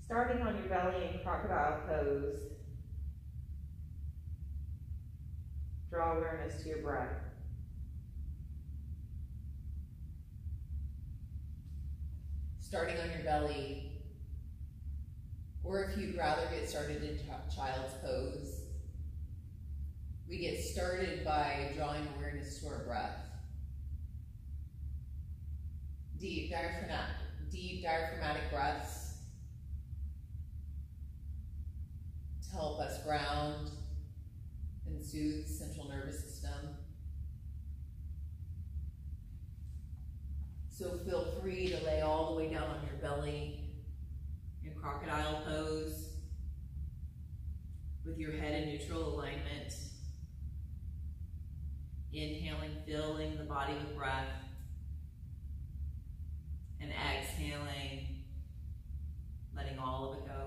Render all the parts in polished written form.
Starting on your belly in crocodile pose, draw awareness to your breath. Starting on your belly, or if you'd rather get started in child's pose, we get started by drawing awareness to our breath. Deep diaphragmatic breaths to help us ground and soothe the central nervous system. So feel free to lay all the way down on your belly in crocodile pose with your head in neutral alignment. Inhaling, filling the body with breath, and exhaling, letting all of it go.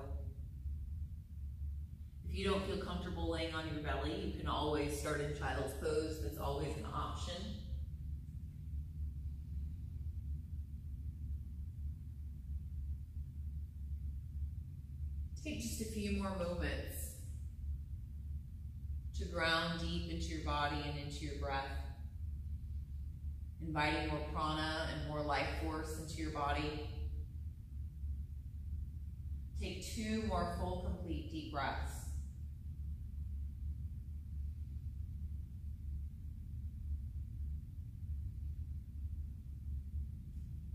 If you don't feel comfortable laying on your belly, you can always start in child's pose. That's always an option. Take just a few more moments to ground deep into your body and into your breath, inviting more prana and more life force into your body. Take 2 more full, complete, deep breaths.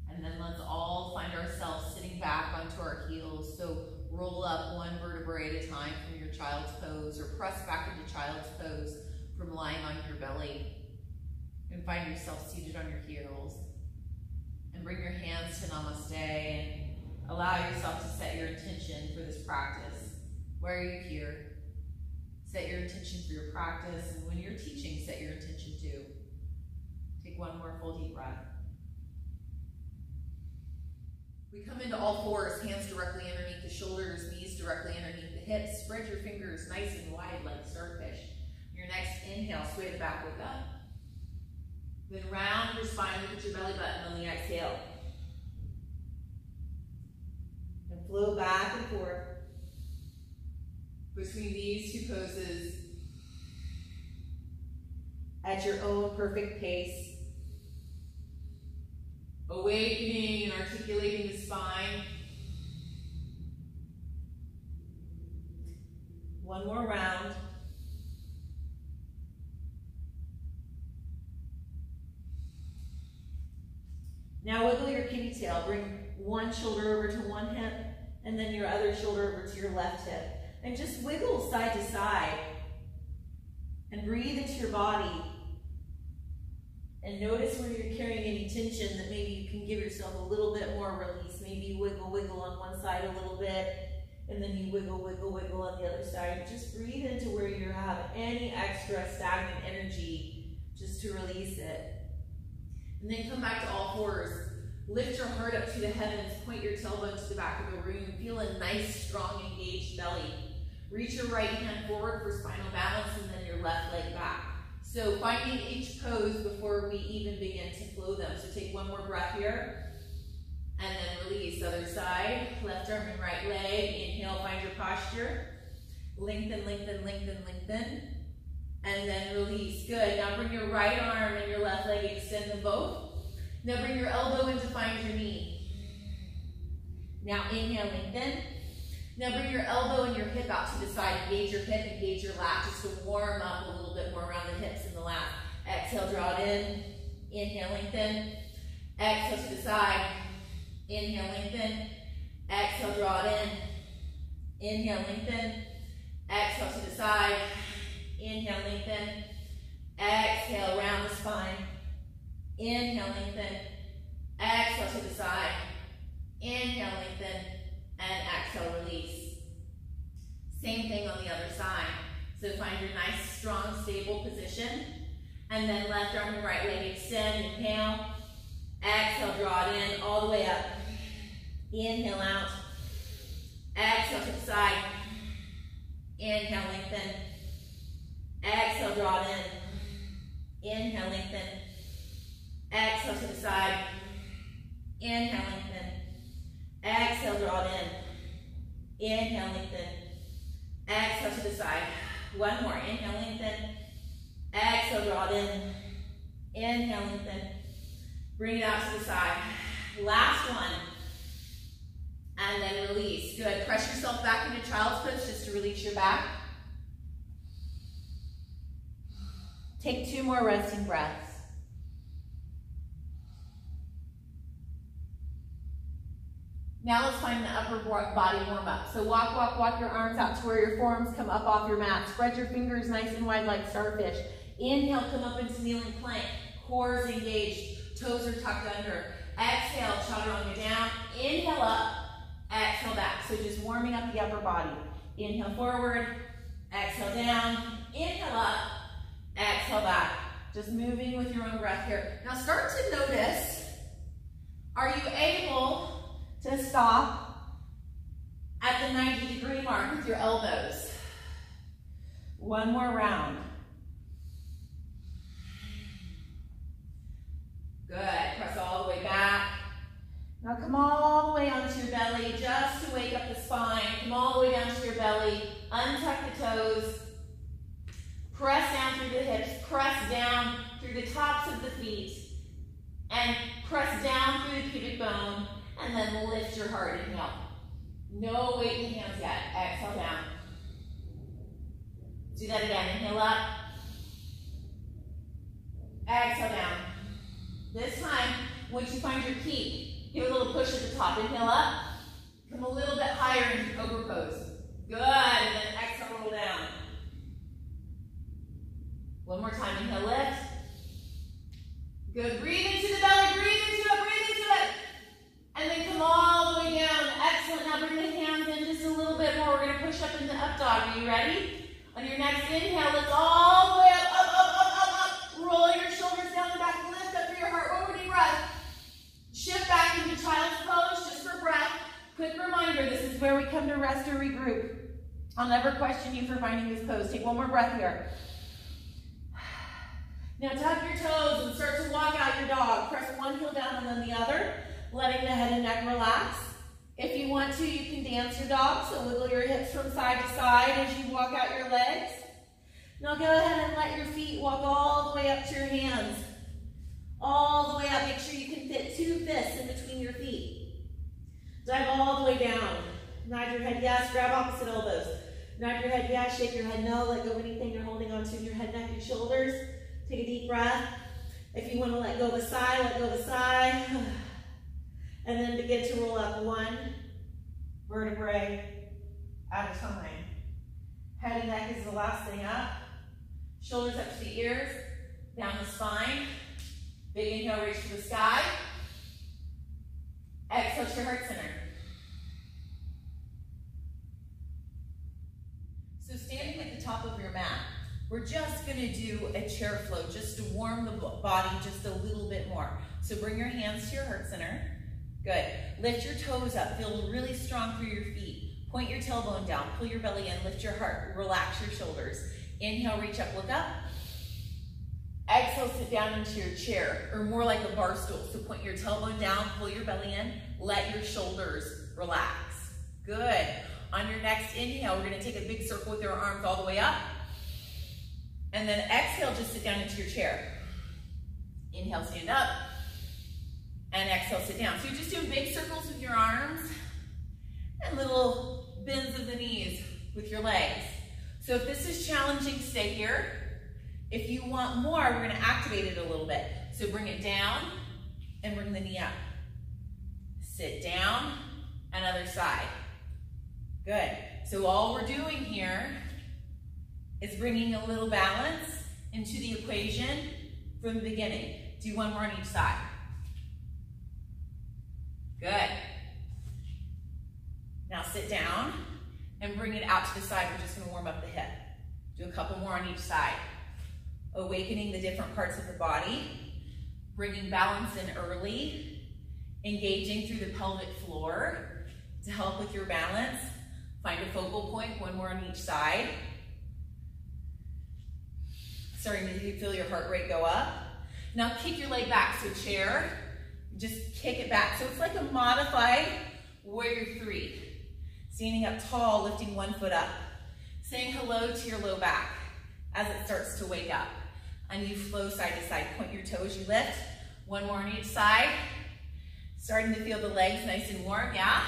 And then let's all find ourselves sitting back onto our heels. So roll up 1 vertebrae at a time from your child's pose, or press back into child's pose from lying on your belly. And find yourself seated on your heels. And bring your hands to namaste and allow yourself to set your intention for this practice. Why are you here? Set your intention for your practice, and when you're teaching, set your intention too. Take 1 more full deep breath. We come into all fours, hands directly underneath the shoulders, knees directly underneath the hips. Spread your fingers nice and wide like starfish. Your next inhale, sway the back leg up. Then round your spine, look at your belly button on the exhale. And flow back and forth between these 2 poses at your own perfect pace. Awakening and articulating the spine. 1 more round. Now wiggle your kitty tail. Bring one shoulder over to one hip, and then your other shoulder over to your left hip. And just wiggle side to side. And breathe into your body. And notice where you're carrying any tension that maybe you can give yourself a little bit more release. Maybe you wiggle, wiggle on one side a little bit, and then you wiggle, wiggle, wiggle on the other side. Just breathe into where you have any extra stagnant energy, just to release it. And then come back to all fours. Lift your heart up to the heavens. Point your tailbone to the back of the room. Feel a nice, strong, engaged belly. Reach your right hand forward for spinal balance, and then your left leg back. So finding each pose before we even begin to flow them. So take 1 more breath here. And then release. Other side. Left arm and right leg. Inhale, find your posture. Lengthen, lengthen, lengthen, lengthen. And then release. Good. Now bring your right arm and your left leg. Extend them both. Now bring your elbow in to find your knee. Now inhale, lengthen. Now bring your elbow and your hip out to the side. Engage your hip, engage your lat, just to warm up a little bit more around the hips and the lat. Exhale, draw it in. Inhale, lengthen. Exhale to the side. Inhale, lengthen. Exhale, draw it in. Inhale, lengthen. Exhale to the side. Inhale, lengthen. Exhale, round the spine. Inhale, lengthen. Exhale to the side. Inhale, lengthen. And exhale, release. Same thing on the other side. So find your nice, strong, stable position. And then left arm and right leg extend. Inhale. Exhale, draw it in all the way up. Inhale out. Exhale to the side. Inhale, lengthen. Exhale, draw it in. Inhale, lengthen. Exhale to the side. Inhale, lengthen. Exhale, draw it Inhale, lengthen. Exhale to the side. One more. Inhale, lengthen. Exhale, draw it in. Inhale, lengthen. Bring it out to the side. Last one. And then release. Good. Press yourself back into child's pose just to release your back. Take 2 more resting breaths. Now let's find the upper body warm up. So walk your arms out to where your forearms come up off your mat. Spread your fingers nice and wide like starfish. Inhale, come up into kneeling plank. Core is engaged. Toes are tucked under. Exhale, chaturanga down. Inhale up. Exhale back. So just warming up the upper body. Inhale forward. Exhale down. Inhale up. Exhale back. Just moving with your own breath here. Now start to notice, are you able to stop at the 90-degree mark with your elbows? One more round. Good. Press all the way back. Now come all the way onto your belly just to wake up the spine. Come all the way down to your belly. Untuck the toes. Press down through the hips. Press down through the tops of the feet. And press down through the pubic bone. And then lift your heart. Inhale. No weight in the hands yet. Exhale down. Do that again. Inhale up. Exhale down. This time, once you find your peak, give a little push at the top. Inhale up. Come a little bit higher into cobra pose. Good. And then exhale, roll down. One more time. Inhale, lift. Good. Breathe into the belly. Breathe into it. Breathe into it. And then come all the way down. Excellent. Now bring the hands in just a little bit more. We're going to push up into up dog. Are you ready? On your next inhale, lift all the way up, up, up, up, up, up. Roll your shoulders down the back. Lift up through your heart. Opening breath. Shift back into child's pose just for breath. Quick reminder, this is where we come to rest or regroup. I'll never question you for finding this pose. Take one more breath here. Now tuck your toes and start to walk out your dog. Press one heel down and then the other, letting the head and neck relax. If you want to, you can dance your dog, so wiggle your hips from side to side as you walk out your legs. Now go ahead and let your feet walk all the way up to your hands. All the way up. Make sure you can fit 2 fists in between your feet. Dive all the way down. Nod your head yes, grab opposite elbows. Nod your head yes, shake your head no, let go of anything you're holding on to in your head, neck, your shoulders. Take a deep breath. If you want to let go of a sigh, let go of a sigh. And then begin to roll up 1 vertebrae at a time. Head and neck is the last thing up. Shoulders up to the ears, down the spine. Big inhale, reach to the sky. Exhale to your heart center. So standing at the top of your mat, we're just going to do a chair flow just to warm the body just a little bit more. So bring your hands to your heart center. Good. Lift your toes up. Feel really strong through your feet. Point your tailbone down. Pull your belly in. Lift your heart. Relax your shoulders. Inhale, reach up, look up. Exhale, sit down into your chair, or more like a bar stool. So point your tailbone down, pull your belly in, let your shoulders relax. Good. On your next inhale, we're going to take a big circle with your arms all the way up. And then exhale, just sit down into your chair. Inhale, stand up. And exhale, sit down. So you're just doing big circles with your arms and little bends of the knees with your legs. So if this is challenging, stay here. If you want more, we're going to activate it a little bit. So bring it down and bring the knee up. Sit down, and other side. Good. So all we're doing here is bringing a little balance into the equation from the beginning. Do 1 more on each side. Good. Now sit down and bring it out to the side. We're just going to warm up the hip. Do a couple more on each side. Awakening the different parts of the body. Bringing balance in early. Engaging through the pelvic floor to help with your balance. Find a focal point, 1 more on each side. Starting to feel your heart rate go up. Now kick your leg back, so chair. Just kick it back. So it's like a modified warrior 3. Standing up tall, lifting one foot up. Saying hello to your low back as it starts to wake up. And you flow side to side. Point your toes, you lift. One more on each side. Starting to feel the legs nice and warm, yeah?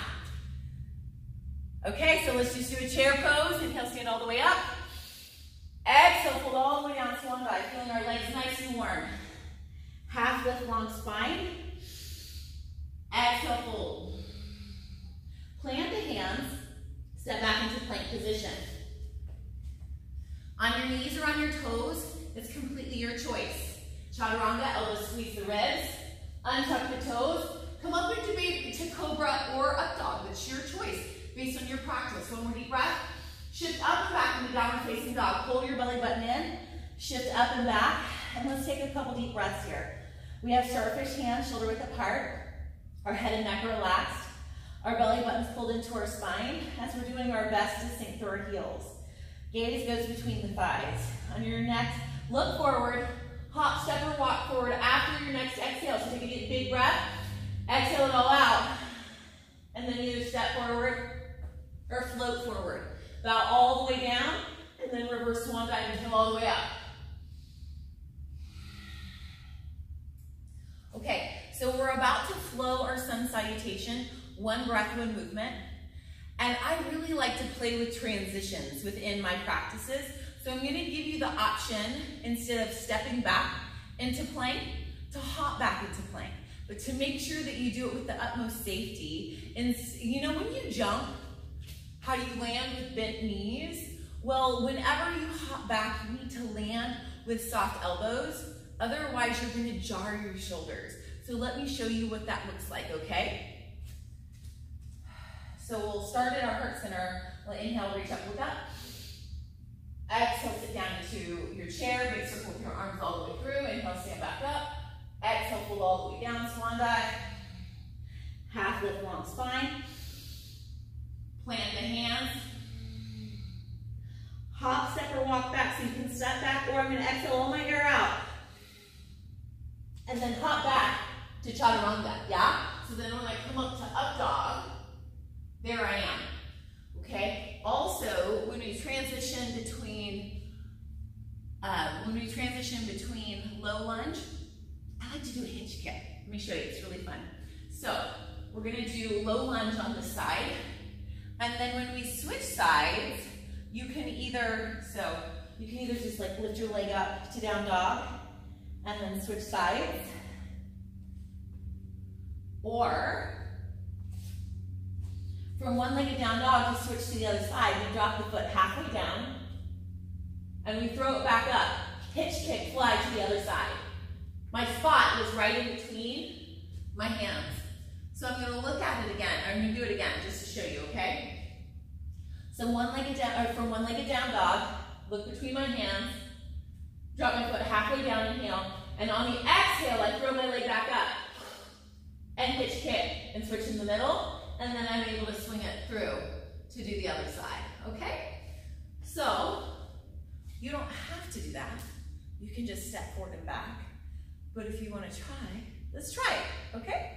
Okay, so let's just do a chair pose. Inhale, stand all the way up. Exhale, fold all the way down, swan dive. Feeling our legs nice and warm. Half lift, long spine. Exhale, fold. Plant the hands. Step back into plank position. On your knees or on your toes, it's completely your choice. Chaturanga, elbows squeeze the ribs. Untuck the toes. Come up into cobra or up dog. That's your choice based on your practice. One more deep breath. Shift up and back into downward facing dog. Pull your belly button in. Shift up and back. And let's take a couple deep breaths here. We have starfish hands, shoulder width apart. Our head and neck are relaxed. Our belly button's pulled into our spine as we're doing our best to sink through our heels. Gaze goes between the thighs. On your next, look forward. Hop, step, or walk forward after your next exhale. So take a big breath. Exhale it all out. And then either step forward or float forward. Bow all the way down, and then reverse swan dive and come all the way up. Okay, so we're about to flow our sun salutation, one breath, one movement. And I really like to play with transitions within my practices. So I'm gonna give you the option, instead of stepping back into plank, to hop back into plank. But to make sure that you do it with the utmost safety. And you know, when you jump, how do you land with bent knees? Well, whenever you hop back, you need to land with soft elbows. Otherwise, you're gonna jar your shoulders. So let me show you what that looks like, okay? So we'll start at our heart center. We'll inhale, reach up, look up. Exhale, sit down into your chair. Big circle with your arms all the way through. Inhale, stand back up. Exhale, fold all the way down, swan dive. Half lift, long spine. Plant the hands. Hop, step, or walk back. So you can step back, or I'm going to exhale all my air out. And then hop back to chaturanga, yeah? So then when I come up to up dog, there I am, okay? Also, when we transition between low lunge, I like to do a hitch kick. Let me show you, it's really fun. So, we're gonna do low lunge on the side, and then when we switch sides, you can either just like lift your leg up to down dog, and then switch sides, or from one-legged down dog, to switch to the other side. We drop the foot halfway down, and we throw it back up. Hitch kick, fly to the other side. My spot is right in between my hands. So I'm going to look at it again. I'm going to do it again just to show you, okay? So from one-legged down dog, look between my hands, drop my foot halfway down, inhale, and on the exhale, I throw my leg back up and hitch kick and switch in the middle, and then I'm able to swing it through to do the other side, okay? So, you don't have to do that. You can just step forward and back. But if you want to try, let's try it, okay?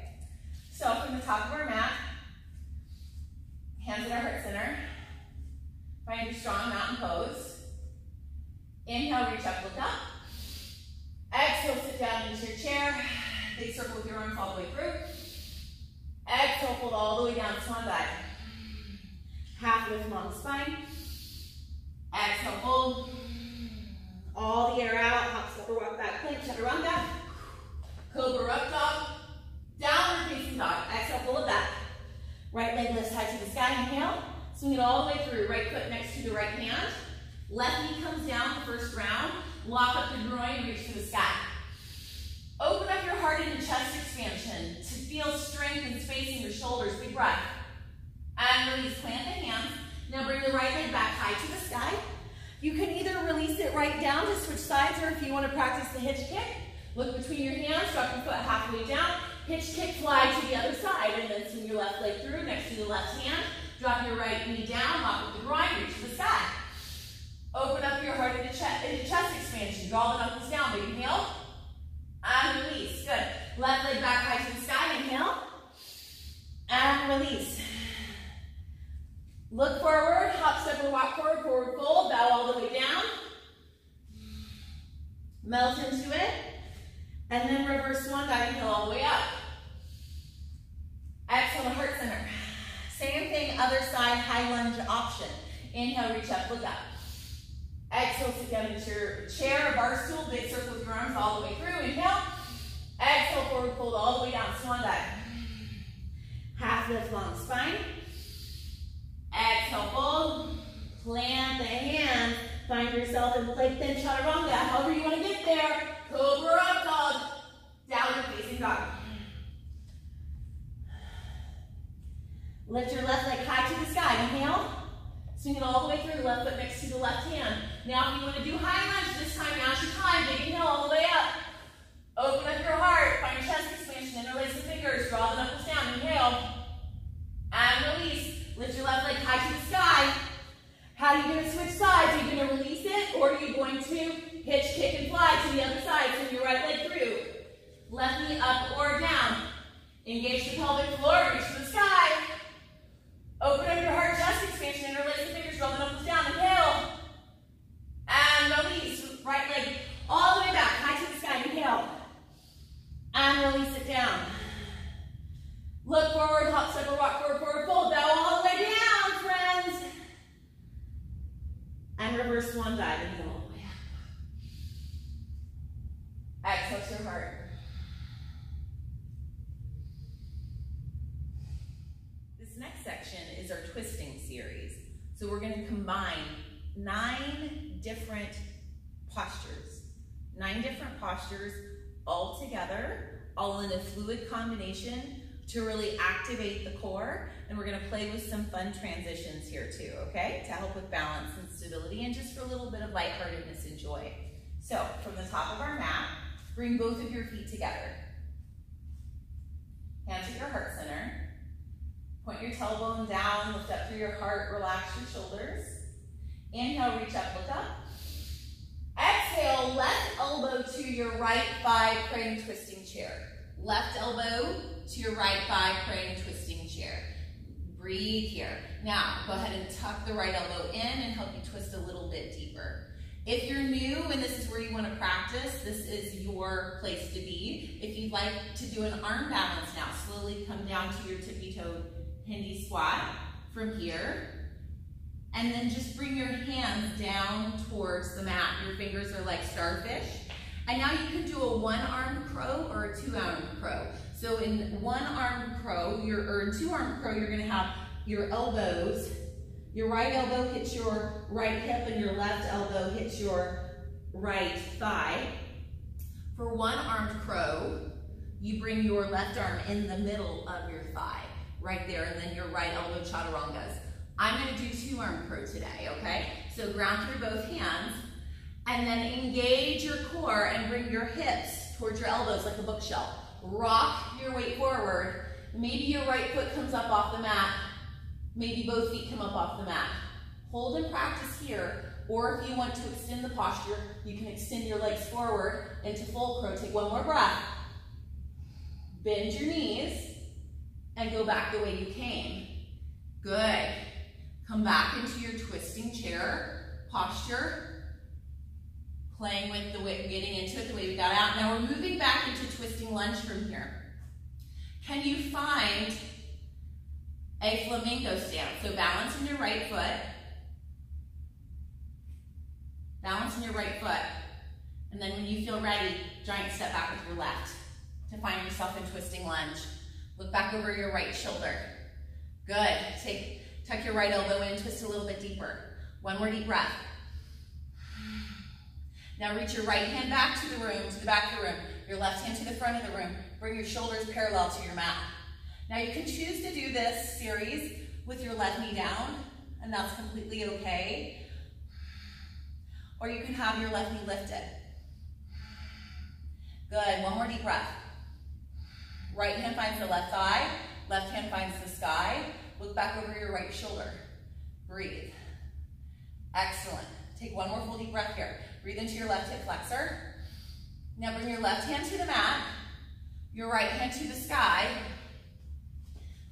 So from the top of our mat, hands at our heart center, find your strong mountain pose. Inhale, reach up, look up. Exhale, sit down into your chair. Big circle with your arms all the way through. Exhale, fold all the way down, swan dive. Half lift, long spine. Exhale, fold. All the air out, hop, step, or walk back, plank, chaturanga. Cobra up dog. Downward facing dog. Exhale, pull it back. Right leg lifts high to the sky, inhale. Swing it all the way through. Right foot next to the right hand. Left knee comes down the first round. Lock up the groin, reach to the sky. Open up your heart into chest expansion to feel strength and space in your shoulders. Big breath. And release, plant the hands. Now bring the right leg back high to the sky. You can either release it right down to switch sides, or if you want to practice the hitch kick, look between your hands, drop your foot halfway down, hitch kick, fly to the other side, and then swing your left leg through next to the left hand. Drop your right knee down, lock up the groin, reach to the sky. Open up your heart into chest expansion. Draw the knuckles down. Big inhale. And release. Good. Left leg back high to the sky. Inhale. And release. Look forward, hop, step, or walk forward, forward fold, bow all the way down. Melt into it. And then reverse swan dive, inhale all the way up. Exhale to heart center. Same thing, other side, high lunge option. Inhale, reach up, look up. Exhale, sit down into your chair or bar stool, big circle with your arms all the way through. Inhale. Exhale, forward fold all the way down, swan dive. Half lift, long spine. Exhale, fold. Plant the hands. Find yourself in plank then chaturanga. However you want to get there. Cobra up dog. Downward facing dog. Lift your left leg high to the sky. Inhale. Swing it all the way through. Left foot next to the left hand. Now if you want to do high lunge, this time now's your time. Big inhale all the way up. Open up your heart. Find your chest expansion. Interlace the fingers. Draw the knuckles down. Inhale. And release. Lift your left leg high to the sky. How are you going to switch sides? Are you going to release it, or are you going to hitch, kick, and fly to the other side? Swing your right leg through. Left knee up or down. Engage the pelvic floor. Reach to the sky. Open up your heart, chest expansion. Interlace the fingers. Draw the knuckles down. Inhale. And release. Right leg all the way back. High to the sky. Inhale. And release it down. Look forward, hop, step, or walk forward, forward fold. Bow all the way down, friends. And reverse swan dive. Inhale all the way up. Exhale to your heart. This next section is our twisting series. So we're going to combine 9 different postures. 9 different postures all together, all in a fluid combination to really activate the core. And we're going to play with some fun transitions here too, okay? To help with balance and stability and just for a little bit of lightheartedness and joy. So from the top of our mat, bring both of your feet together. Hands at your heart center. Point your tailbone down, lift up through your heart, relax your shoulders. Inhale, reach up, look up. Exhale, left elbow to your right thigh, praying twisting chair. Left elbow to your right thigh, praying twisting chair. Breathe here. Now, go ahead and tuck the right elbow in and help you twist a little bit deeper. If you're new and this is where you want to practice, this is your place to be. If you'd like to do an arm balance now, slowly come down to your tippy-toed Hindi squat from here. And then just bring your hands down towards the mat. Your fingers are like starfish. And now you can do a one-armed crow or a two-armed crow. So in one-armed crow, or in two-armed crow, you're going to have your elbows. Your right elbow hits your right hip and your left elbow hits your right thigh. For one-armed crow, you bring your left arm in the middle of your thigh, right there, and then your right elbow chaturangas. I'm going to do two-armed crow today, okay? So ground through both hands. And then engage your core and bring your hips towards your elbows like a bookshelf. Rock your weight forward. Maybe your right foot comes up off the mat. Maybe both feet come up off the mat. Hold and practice here. Or if you want to extend the posture, you can extend your legs forward into full crow. Take one more breath. Bend your knees and go back the way you came. Good. Come back into your twisting chair posture. Playing with the way, getting into it the way we got out. Now we're moving back into twisting lunge from here. Can you find a flamingo stance? So balance in your right foot. Balance in your right foot. And then when you feel ready, giant step back with your left to find yourself in twisting lunge. Look back over your right shoulder. Good. Tuck your right elbow in, twist a little bit deeper. One more deep breath. Now reach your right hand back to the room, to the back of the room. Your left hand to the front of the room. Bring your shoulders parallel to your mat. Now you can choose to do this series with your left knee down, and that's completely okay. Or you can have your left knee lifted. Good, one more deep breath. Right hand finds the left thigh, left hand finds the sky. Look back over your right shoulder. Breathe. Excellent. Take one more full deep breath here. Breathe into your left hip flexor. Now bring your left hand to the mat, your right hand to the sky,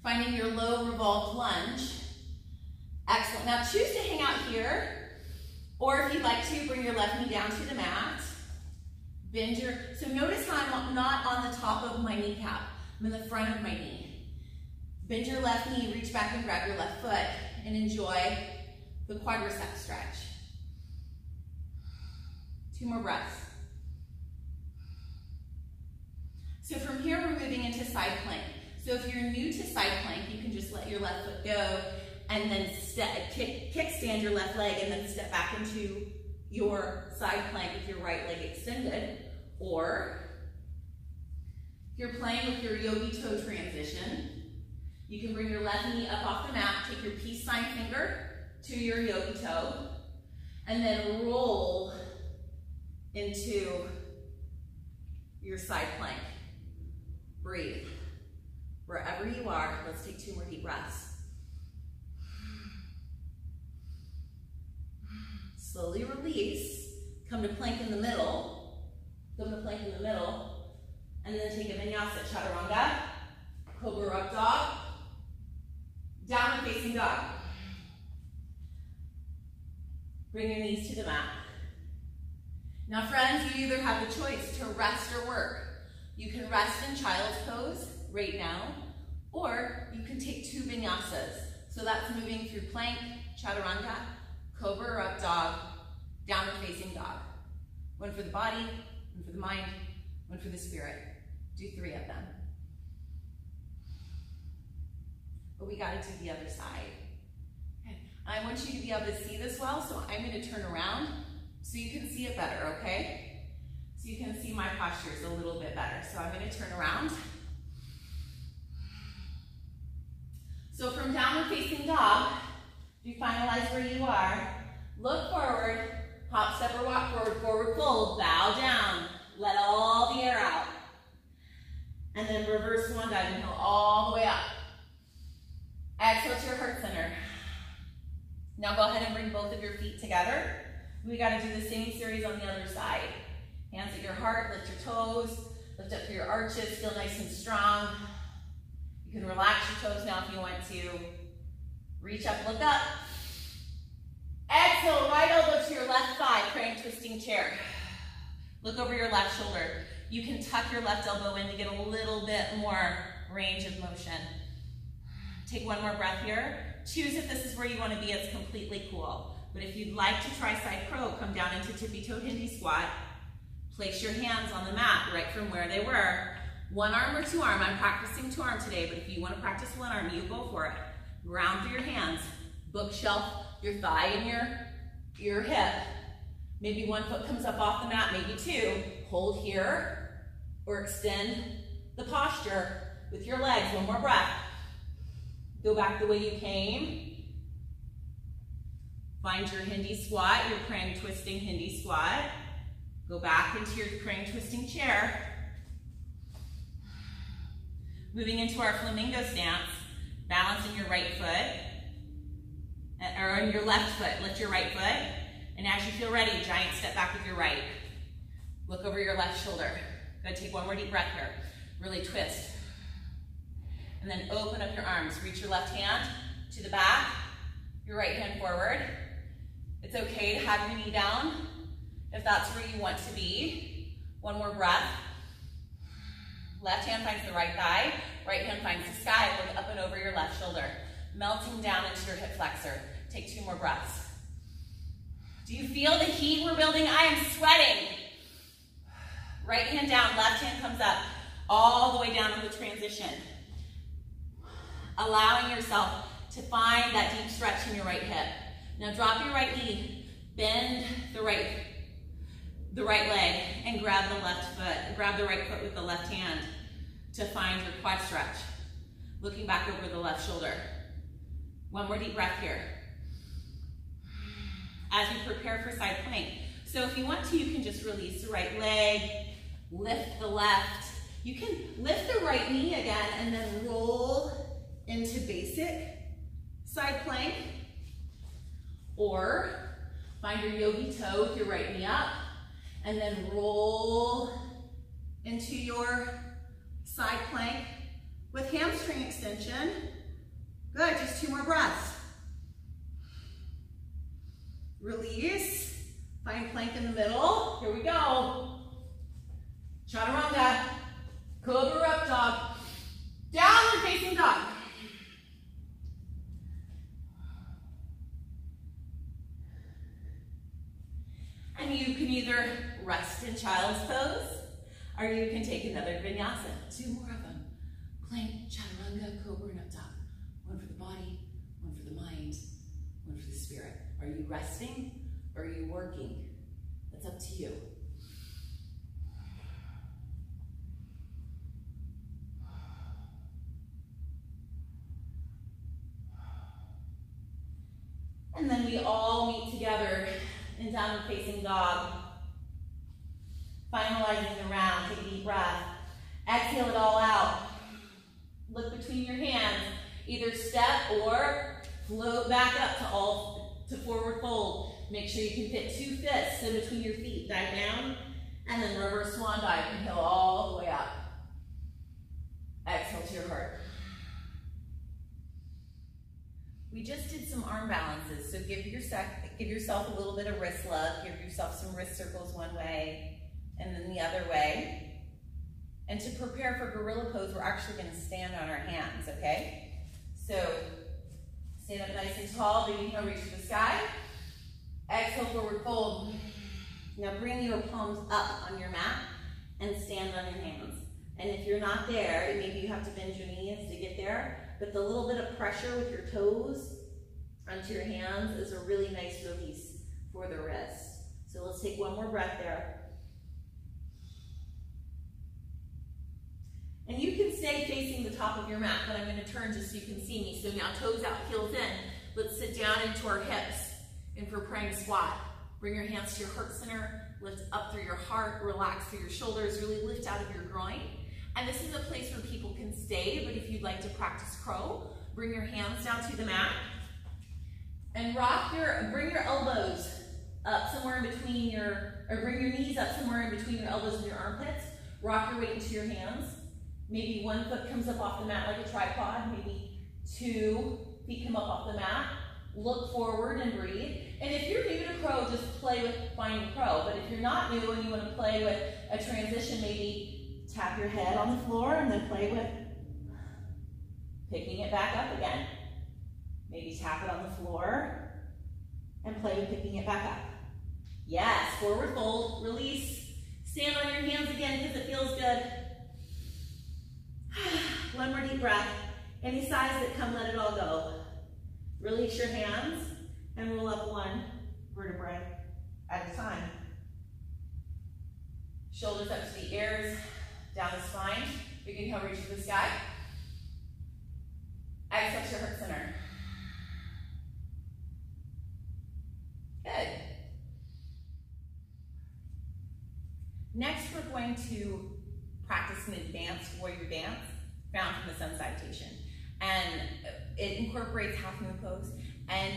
finding your low revolved lunge. Excellent. Now choose to hang out here, or if you'd like to, bring your left knee down to the mat. Bend your, so notice how I'm not on the top of my kneecap. I'm in the front of my knee. Bend your left knee, reach back and grab your left foot, and enjoy the quadricep stretch. 2 more breaths. So from here, we're moving into side plank. So if you're new to side plank, you can just let your left foot go and then kickstand your left leg and then step back into your side plank with your right leg extended. Or if you're playing with your yogi toe transition, you can bring your left knee up off the mat, take your peace sign finger to your yogi toe, and then roll into your side plank. Breathe. Wherever you are, let's take 2 more deep breaths. Slowly release. Come to plank in the middle. Come to plank in the middle. And then take a Vinyasa, Chaturanga, Cobra Up Dog, Downward Facing Dog. Bring your knees to the mat. Now friends, you either have the choice to rest or work. You can rest in child's pose right now, or you can take 2 vinyasas. So that's moving through plank, chaturanga, cobra or up dog, downward facing dog. 1 for the body, 1 for the mind, 1 for the spirit. Do 3 of them. But we gotta do the other side. Okay. I want you to be able to see this well, so I'm gonna turn around so you can see it better, okay? So you can see my postures a little bit better. So I'm gonna turn around. So from downward facing dog, you finalize where you are. Look forward, hop, step, or walk forward, forward fold, bow down. Let all the air out. And then reverse swan dive, inhale all the way up. Exhale to your heart center. Now go ahead and bring both of your feet together. We gotta do the same series on the other side. Hands at your heart, lift your toes, lift up through your arches, feel nice and strong. You can relax your toes now if you want to. Reach up, look up. Exhale, right elbow to your left thigh, crane twisting chair. Look over your left shoulder. You can tuck your left elbow in to get a little bit more range of motion. Take 1 more breath here. Choose if this is where you want to be, it's completely cool. But if you'd like to try side crow, come down into tippy-toed Hindi squat. Place your hands on the mat right from where they were. 1 arm or 2 arm. I'm practicing 2 arm today, but if you want to practice 1 arm, you go for it. Ground through your hands. Bookshelf your thigh and your hip. Maybe 1 foot comes up off the mat, maybe 2. Hold here or extend the posture with your legs. 1 more breath. Go back the way you came. Find your Hindi squat, your crane twisting Hindi squat. Go back into your crane twisting chair. Moving into our flamingo stance, balancing your right foot, or on your left foot, lift your right foot. And as you feel ready, giant step back with your right. Look over your left shoulder. Go take 1 more deep breath here. Really twist. And then open up your arms. Reach your left hand to the back, your right hand forward. It's okay to have your knee down if that's where you want to be. 1 more breath. Left hand finds the right thigh, right hand finds the sky, look up and over your left shoulder. Melting down into your hip flexor. Take 2 more breaths. Do you feel the heat we're building? I am sweating. Right hand down, left hand comes up, all the way down in the transition. Allowing yourself to find that deep stretch in your right hip. Now drop your right knee, bend the right leg, and grab the left foot. Grab the right foot with the left hand to find your quad stretch. Looking back over the left shoulder. 1 more deep breath here. As you prepare for side plank. So if you want to, you can just release the right leg, lift the left. You can lift the right knee again and then roll into basic side plank. Or find your yogi toe with your right knee up and then roll into your side plank with hamstring extension. Good, just 2 more breaths. Find plank in the middle. Here we go. Chaturanga. Cobra up dog. Downward facing dog. And you can either rest in child's pose, or you can take another vinyasa. 2 more of them. Plank, chaturanga, cobra, and up dog. One for the body, one for the mind, one for the spirit. Are you resting or are you working? That's up to you. And then we all meet together in downward facing dog. Finalizing the round, take a deep breath. Exhale it all out. Look between your hands. Either step or float back up to forward fold. Make sure you can fit 2 fists in between your feet. Dive down, and then reverse swan dive. Inhale all the way up. Exhale to your heart. We just did some arm balances, so give yourself a little bit of wrist love. Give yourself some wrist circles one way and then the other way. And to prepare for gorilla pose, we're actually going to stand on our hands, okay? So stand up nice and tall, big inhale, reach for the sky. Exhale, forward fold. Now bring your palms up on your mat and stand on your hands. And if you're not there, maybe you have to bend your knees to get there. But the little bit of pressure with your toes onto your hands is a really nice release for the wrist. So let's take one more breath there. And you can stay facing the top of your mat, but I'm going to turn just so you can see me. So now toes out, heels in. Let's sit down into our hips and for praying squat. Bring your hands to your heart center, lift up through your heart, relax through your shoulders, really lift out of your groin. And this is a place where people can stay, but if you'd like to practice crow, bring your hands down to the mat and bring your elbows up somewhere in between bring your knees up somewhere in between your elbows and your armpits. Rock your weight into your hands. Maybe 1 foot comes up off the mat like a tripod, maybe 2 feet come up off the mat. Look forward and breathe. And if you're new to crow, just play with finding crow. But if you're not new and you want to play with a transition, maybe tap your head on the floor and then play with picking it back up again. Maybe tap it on the floor and play with picking it back up. Yes, forward fold, release. Stand on your hands again because it feels good. 1 more deep breath. Any sighs that come, let it all go. Release your hands and roll up 1 vertebrae at a time. Shoulders up to the ears, down the spine. Big inhale, reach for the sky. Exhale to your heart center. Good. Next, we're going to practice an advanced warrior dance found from the sun salutation. And it incorporates half moon pose. And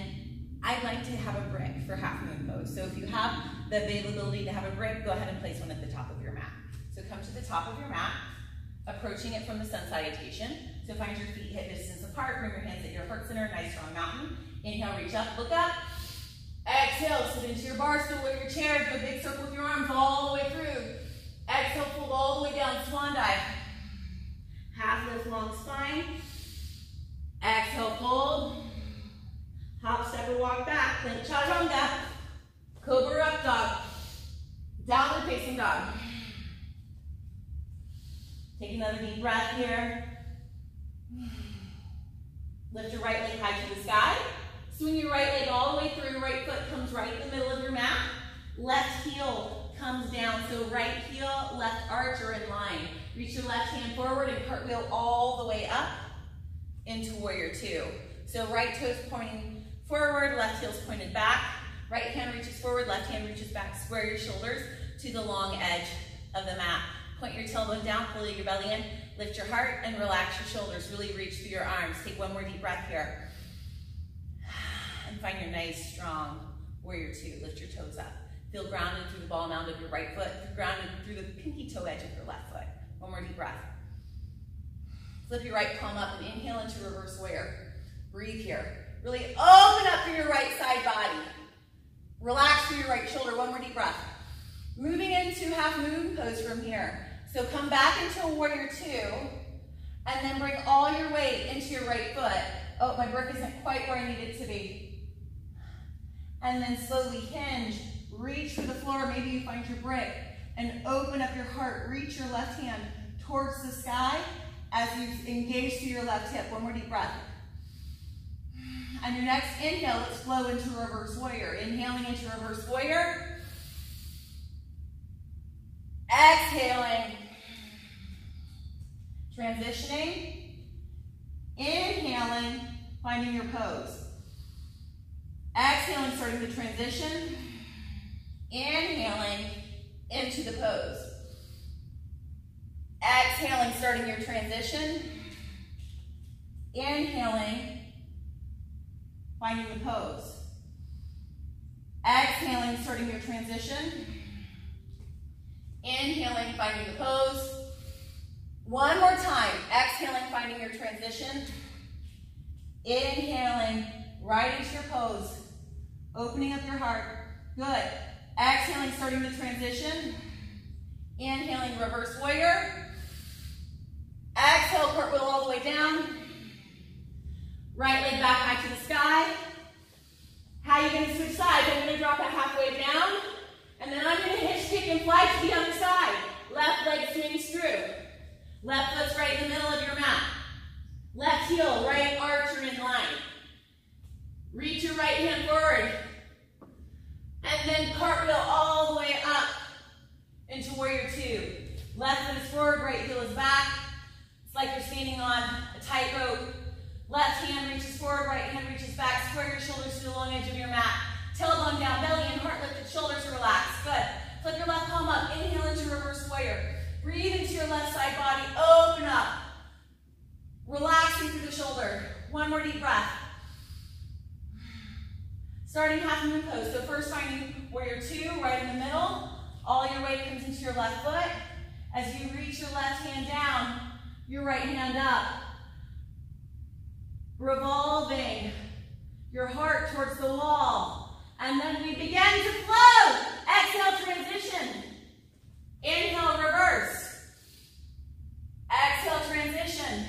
I like to have a brick for half moon pose. So if you have the availability to have a brick, go ahead and place one at the top of your mat. So come to the top of your mat, approaching it from the sun salutation. So find your feet hip distance apart, bring your hands at your heart center, nice strong mountain. Inhale, reach up, look up. Exhale, sit into your bar stool or your chair, do a big circle with your arms all the way through. Exhale, fold all the way down, swan dive. Half lift, long spine. Exhale, fold. Hop, step, or walk back. Plank chaturanga. Cobra up dog. Downward facing dog. Take another deep breath here. Lift your right leg high to the sky. Swing your right leg all the way through. Right foot comes right in the middle of your mat. Left heel comes down. So right heel, left arch are in line. Reach your left hand forward and cartwheel all the way up into warrior 2. So right toes pointing forward, left heel's pointed back. Right hand reaches forward, left hand reaches back. Square your shoulders to the long edge of the mat. Point your tailbone down, pull your belly in, lift your heart, and relax your shoulders. Really reach through your arms. Take 1 more deep breath here. And find your nice, strong warrior 2. Lift your toes up. Feel grounded through the ball mound of your right foot, grounded through the pinky toe edge of your left foot. 1 more deep breath. Flip your right palm up and inhale into reverse warrior. Breathe here. Really open up through your right side body. Relax through your right shoulder. One more deep breath. Moving into half moon pose from here. So come back into a warrior two, and then bring all your weight into your right foot. Oh, my brick isn't quite where I need it to be. And then slowly hinge, reach for the floor. Maybe you find your brick, and open up your heart. Reach your left hand towards the sky as you engage through your left hip. One more deep breath. On your next inhale, let's flow into reverse warrior. Inhaling into reverse warrior. Exhaling. Transitioning. Inhaling, finding your pose. Exhaling, starting the transition. Inhaling into the pose. Exhaling, starting your transition. Inhaling, finding the pose. Exhaling, starting your transition. Inhaling, finding the pose. One more time. Exhaling, finding your transition. Inhaling, right into your pose. Opening up your heart. Good. Exhaling, starting the transition. Inhaling, reverse warrior. Exhale, cartwheel all the way down. Right leg back high to the sky. How are you going to switch sides? I'm going to drop it halfway down, and then I'm going to hitch, kick, and fly to the other side. Left leg swings through. Left foot's right in the middle of your mat. Left heel, right arch or in line. Reach your right hand forward. And then cartwheel all the way up into warrior two. Left foot is forward, right heel is back. It's like you're standing on a tightrope. Left hand reaches forward, right hand reaches back. Square your shoulders to the long edge of your mat. Tailbone down, belly and heart lifted, shoulders relaxed. Good. Flip your left palm up. Inhale into reverse warrior. Breathe into your left side body. Open up. Relaxing through the shoulder. One more deep breath. Starting half moon pose. So first finding warrior two, right in the middle. All your weight comes into your left foot. As you reach your left hand down, your right hand up. Revolving your heart towards the wall. And then we begin to flow. Exhale, transition. Inhale, reverse. Exhale, transition.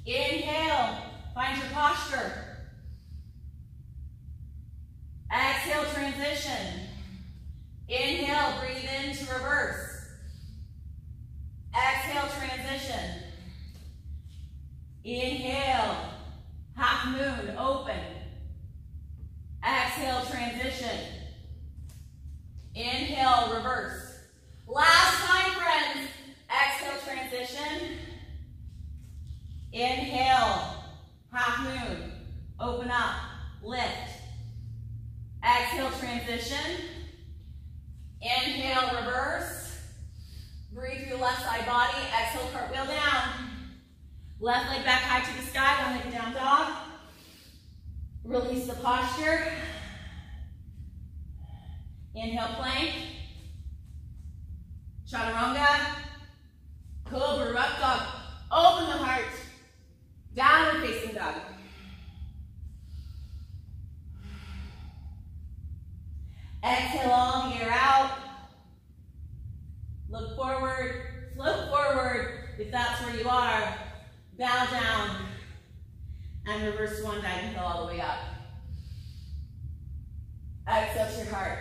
Inhale, find your posture. Exhale, transition. Inhale, breathe into reverse. Exhale, transition. Inhale, half moon, open. Exhale, transition. Inhale, reverse. Last time, friends. Exhale, transition. Inhale, half moon, open up, lift. Exhale, transition. Inhale, reverse. Breathe through your left side body. Exhale, cartwheel down. Left leg back high to the sky, one leg down dog. Release the posture. Inhale, plank. Chaturanga. Cobra, up dog. Open the heart. Downward facing dog. Exhale all the air out. Look forward, float forward if that's where you are. Bow down and reverse swan dive and hill all the way up. Exhale to your heart.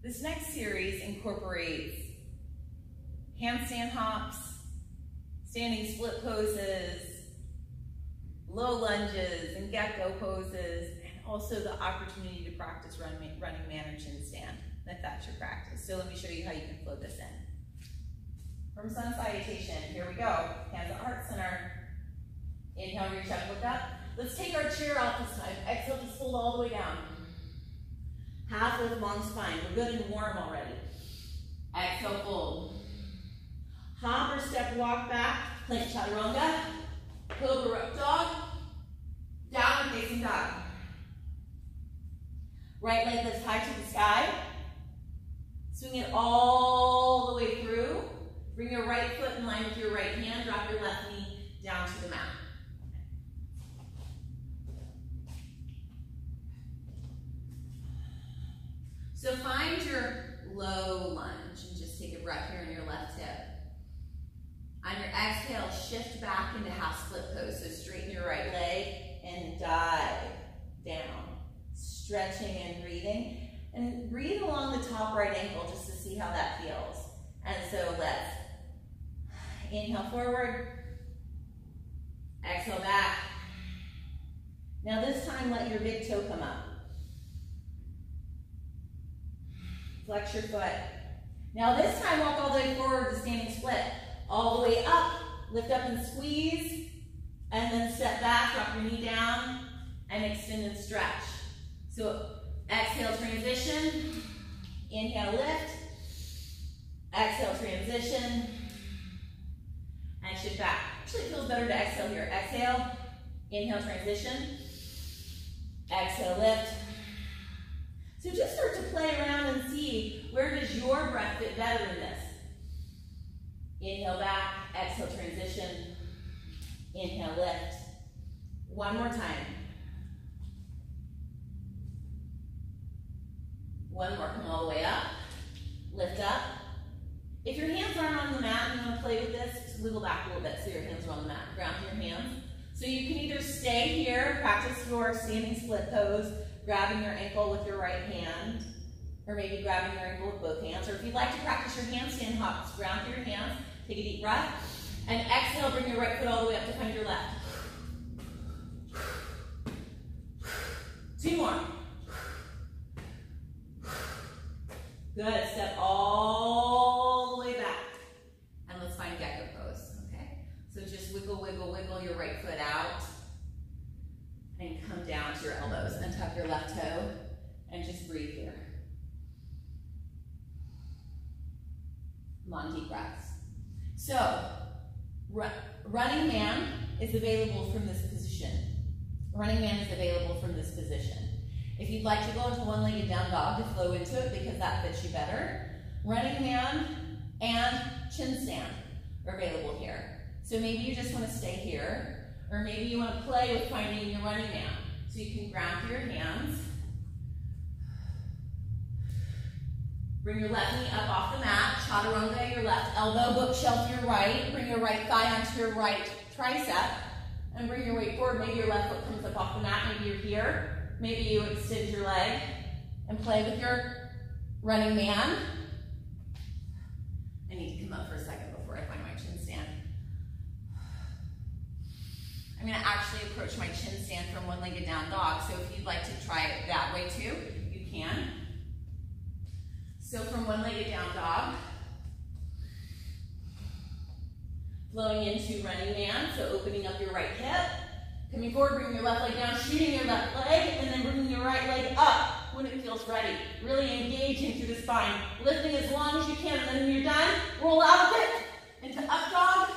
This next series incorporates handstand hops, standing split poses, low lunges, and gecko poses, and also the opportunity to practice running man or chin stand, if that's your practice. So let me show you how you can flow this in. From sun salutation, here we go. Hands at heart center. Inhale, reach up, look up. Let's take our chair out this time. Exhale, just fold all the way down. Half lift, long spine. We're good and warm already. Exhale, fold. Hop or step, walk back. Plank chaturanga. Cobra up dog. Downward facing dog. Right leg lifts high to the sky. Swing it all the way through. Bring your right foot in line with your right hand. Drop your left knee down to the mat. So find your low lunge and just take a breath here in your left hip. On your exhale, shift back into half split pose. So straighten your right leg and dive down. Stretching and breathing. And breathe along the top right ankle just to see how that feels. And so let's inhale forward. Exhale back. Now this time let your big toe come up. Flex your foot. Now this time walk all the way forward to standing split. All the way up, lift up and squeeze, and then step back, drop your knee down, and extend and stretch. So exhale, transition, inhale, lift, exhale, transition, and shift back. Actually, it feels better to exhale here. Exhale, inhale, transition, exhale, lift. So just start to play around and see where does your breath fit better in this. Inhale back, exhale, transition, inhale, lift. One more time. One more, come all the way up, lift up. If your hands aren't on the mat and you want to play with this, just wiggle back a little bit so your hands are on the mat. Ground your hands. So you can either stay here, practice your standing split pose, grabbing your ankle with your right hand, or maybe grabbing your ankle with both hands. Or if you'd like to practice your handstand hops, ground through your hands, take a deep breath, and exhale, bring your right foot all the way up to find your left. 2 more. Good, step all the way back. And let's find gecko pose, okay? So just wiggle, wiggle, wiggle your right foot out. And come down to your elbows and tuck your left toe. And just breathe here. Long, deep breaths. So, running man is available from this position. Running man is available from this position. If you'd like to go into one-legged down dog to flow into it because that fits you better, running man and chin stand are available here. So maybe you just want to stay here, or maybe you want to play with finding your running man. So you can ground through your hands. Bring your left knee up off the mat, chaturanga your left elbow, bookshelf your right, bring your right thigh onto your right tricep, and bring your weight forward. Maybe your left foot comes up off the mat, maybe you're here. Maybe you extend your leg and play with your running man. I need to come up for a second before I find my chin stand. I'm going to actually approach my chin stand from one-legged down dog, so if you'd like to try it that way too, you can. So from one-legged down dog, flowing into running man, so opening up your right hip, coming forward, bringing your left leg down, shooting your left leg, and then bringing your right leg up when it feels ready. Really engaging through the spine, lifting as long as you can, and then when you're done, roll out of it into up dog,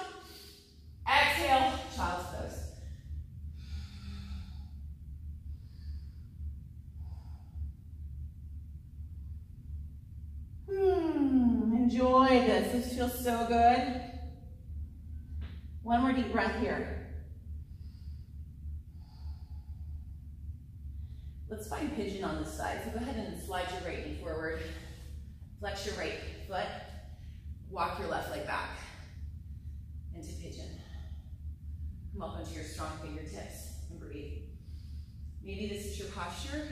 exhale, child's pose. Enjoy this. This feels so good. One more deep breath here. Let's find pigeon on this side. So go ahead and slide your right knee forward. Flex your right foot. Walk your left leg back into pigeon. Come up onto your strong fingertips and breathe. Maybe this is your posture.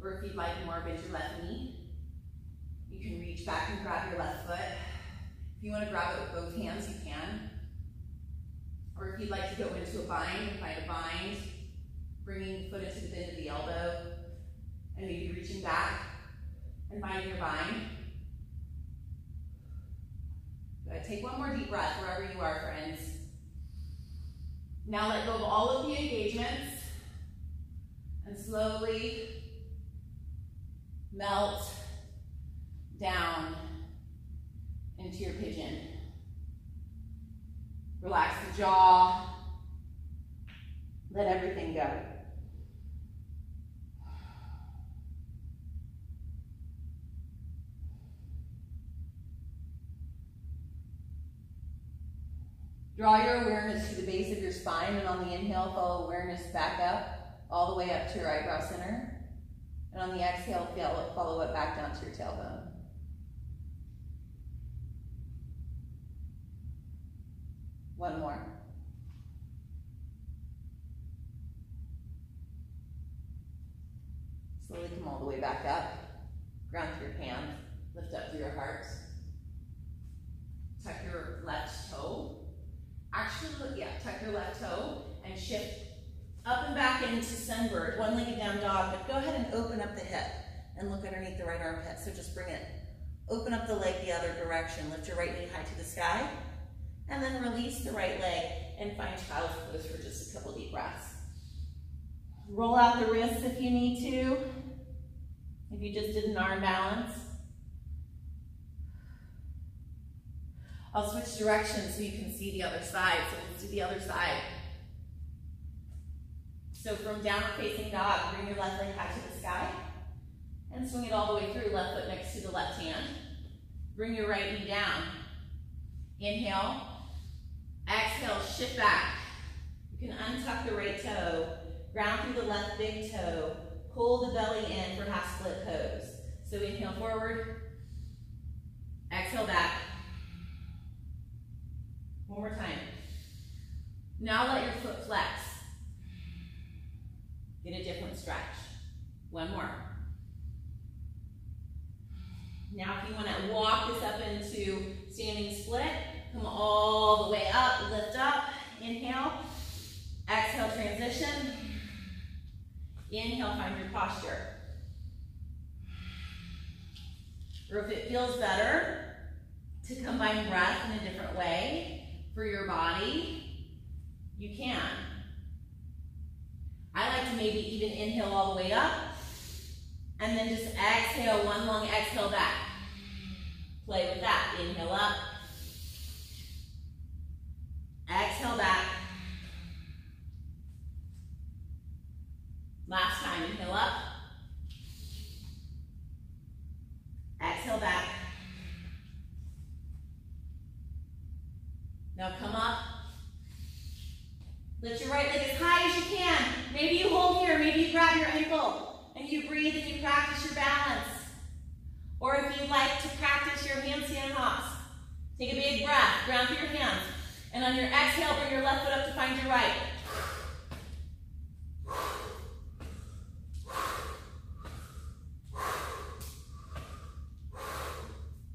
Or if you'd like more, bend your left knee. You can reach back and grab your left foot. If you want to grab it with both hands, you can. Or if you'd like to go into a bind, find a bind, bringing the foot into the bend of the elbow, and maybe reaching back and finding your bind. Good. Take one more deep breath wherever you are, friends. Now let go of all of the engagements and slowly melt down into your pigeon. Relax the jaw. Let everything go. Draw your awareness to the base of your spine, and on the inhale, follow awareness back up, all the way up to your eyebrow center. And on the exhale, follow it back down to your tailbone. One more. Slowly come all the way back up. Ground through your hands. Lift up through your heart. Tuck your left toe. Actually, tuck your left toe and shift up and back into sunbird, one-legged down dog, but go ahead and open up the hip and look underneath the right armpit. So just bring it, open up the leg the other direction. Lift your right knee high to the sky, and then release the right leg and find child's pose for just a couple deep breaths. Roll out the wrists if you need to, if you just did an arm balance. I'll switch directions so you can see the other side. So let's do the other side. So from downward facing dog, bring your left leg high to the sky and swing it all the way through, left foot next to the left hand. Bring your right knee down. Inhale. Exhale, shift back. You can untuck the right toe, ground through the left big toe, pull the belly in for half split pose. So inhale forward, exhale back. One more time. Now let your foot flex. Get a different stretch. One more. Now if you want to walk this up into standing split, come all the way up, lift up, inhale, exhale, transition, inhale, find your posture. Or if it feels better to combine breath in a different way for your body, you can. I like to maybe even inhale all the way up, and then just exhale, one long exhale back. Play with that. Inhale up. Exhale back. Last time, inhale up. Exhale back. Now come up. Lift your right leg as high as you can. Maybe you hold here, maybe you grab your ankle and you breathe and you practice your balance. Or if you like to practice your handstand hops, take a big breath, ground through your hands. And on your exhale, bring your left foot up to find your right.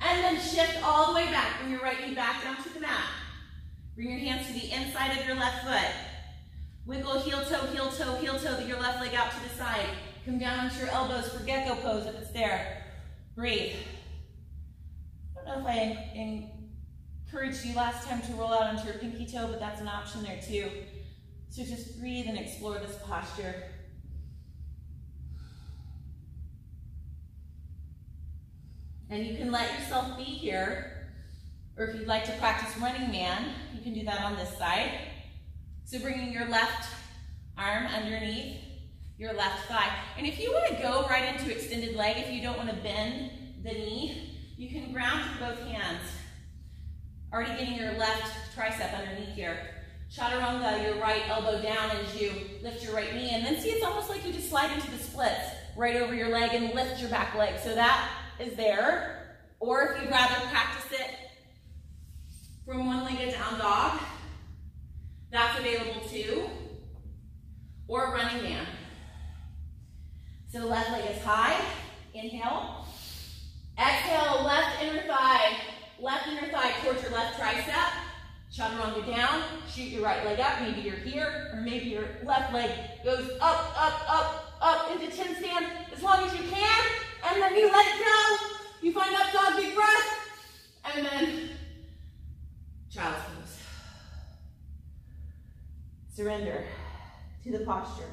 And then shift all the way back. Bring your right knee back down to the mat. Bring your hands to the inside of your left foot. Wiggle heel toe, heel toe, heel toe, your left leg out to the side. Come down onto your elbows for gecko pose if it's there. Breathe. I don't know if I encouraged you last time to roll out onto your pinky toe, but that's an option there too. So just breathe and explore this posture. And you can let yourself be here, or if you'd like to practice running man, you can do that on this side. So bringing your left arm underneath your left thigh. And if you want to go right into extended leg, if you don't want to bend the knee, you can ground through both hands. Already getting your left tricep underneath here. Chaturanga, your right elbow down as you lift your right knee. And then see, it's almost like you just slide into the splits right over your leg and lift your back leg. So that is there. Or if you'd rather practice it from one-legged down dog, that's available too. Or running man. So left leg is high. Inhale. Exhale, left inner thigh towards your left tricep. Chaturanga down. Shoot your right leg up. Maybe you're here, or maybe your left leg goes up, up, up, up into 10 stand as long as you can. And then you let it go. You find up dog, big breath. And then child's pose. Surrender to the posture.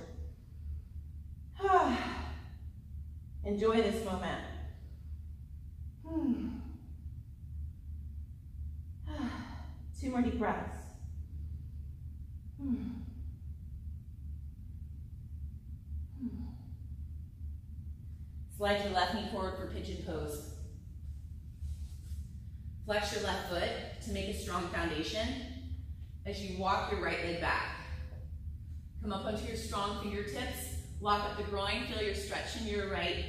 Enjoy this moment. Two more deep breaths. Slide your left knee forward for pigeon pose. Flex your left foot to make a strong foundation as you walk your right leg back. Come up onto your strong fingertips, Walk up the groin, feel your stretch in your right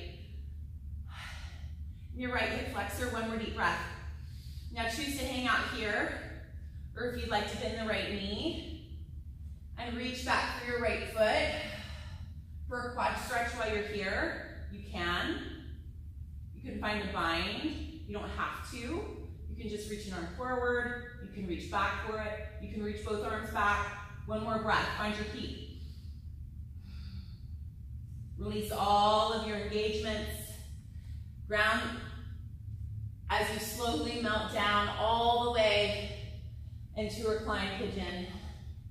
hip flexor. One more deep breath. Now choose to hang out here, or if you'd like to bend the right knee, and reach back for your right foot. For a quad stretch while you're here, you can. You can find a bind. You don't have to. You can just reach an arm forward. You can reach back for it. You can reach both arms back. One more breath. Find your peak. Release all of your engagements. Ground as you slowly melt down all the way into reclined pigeon.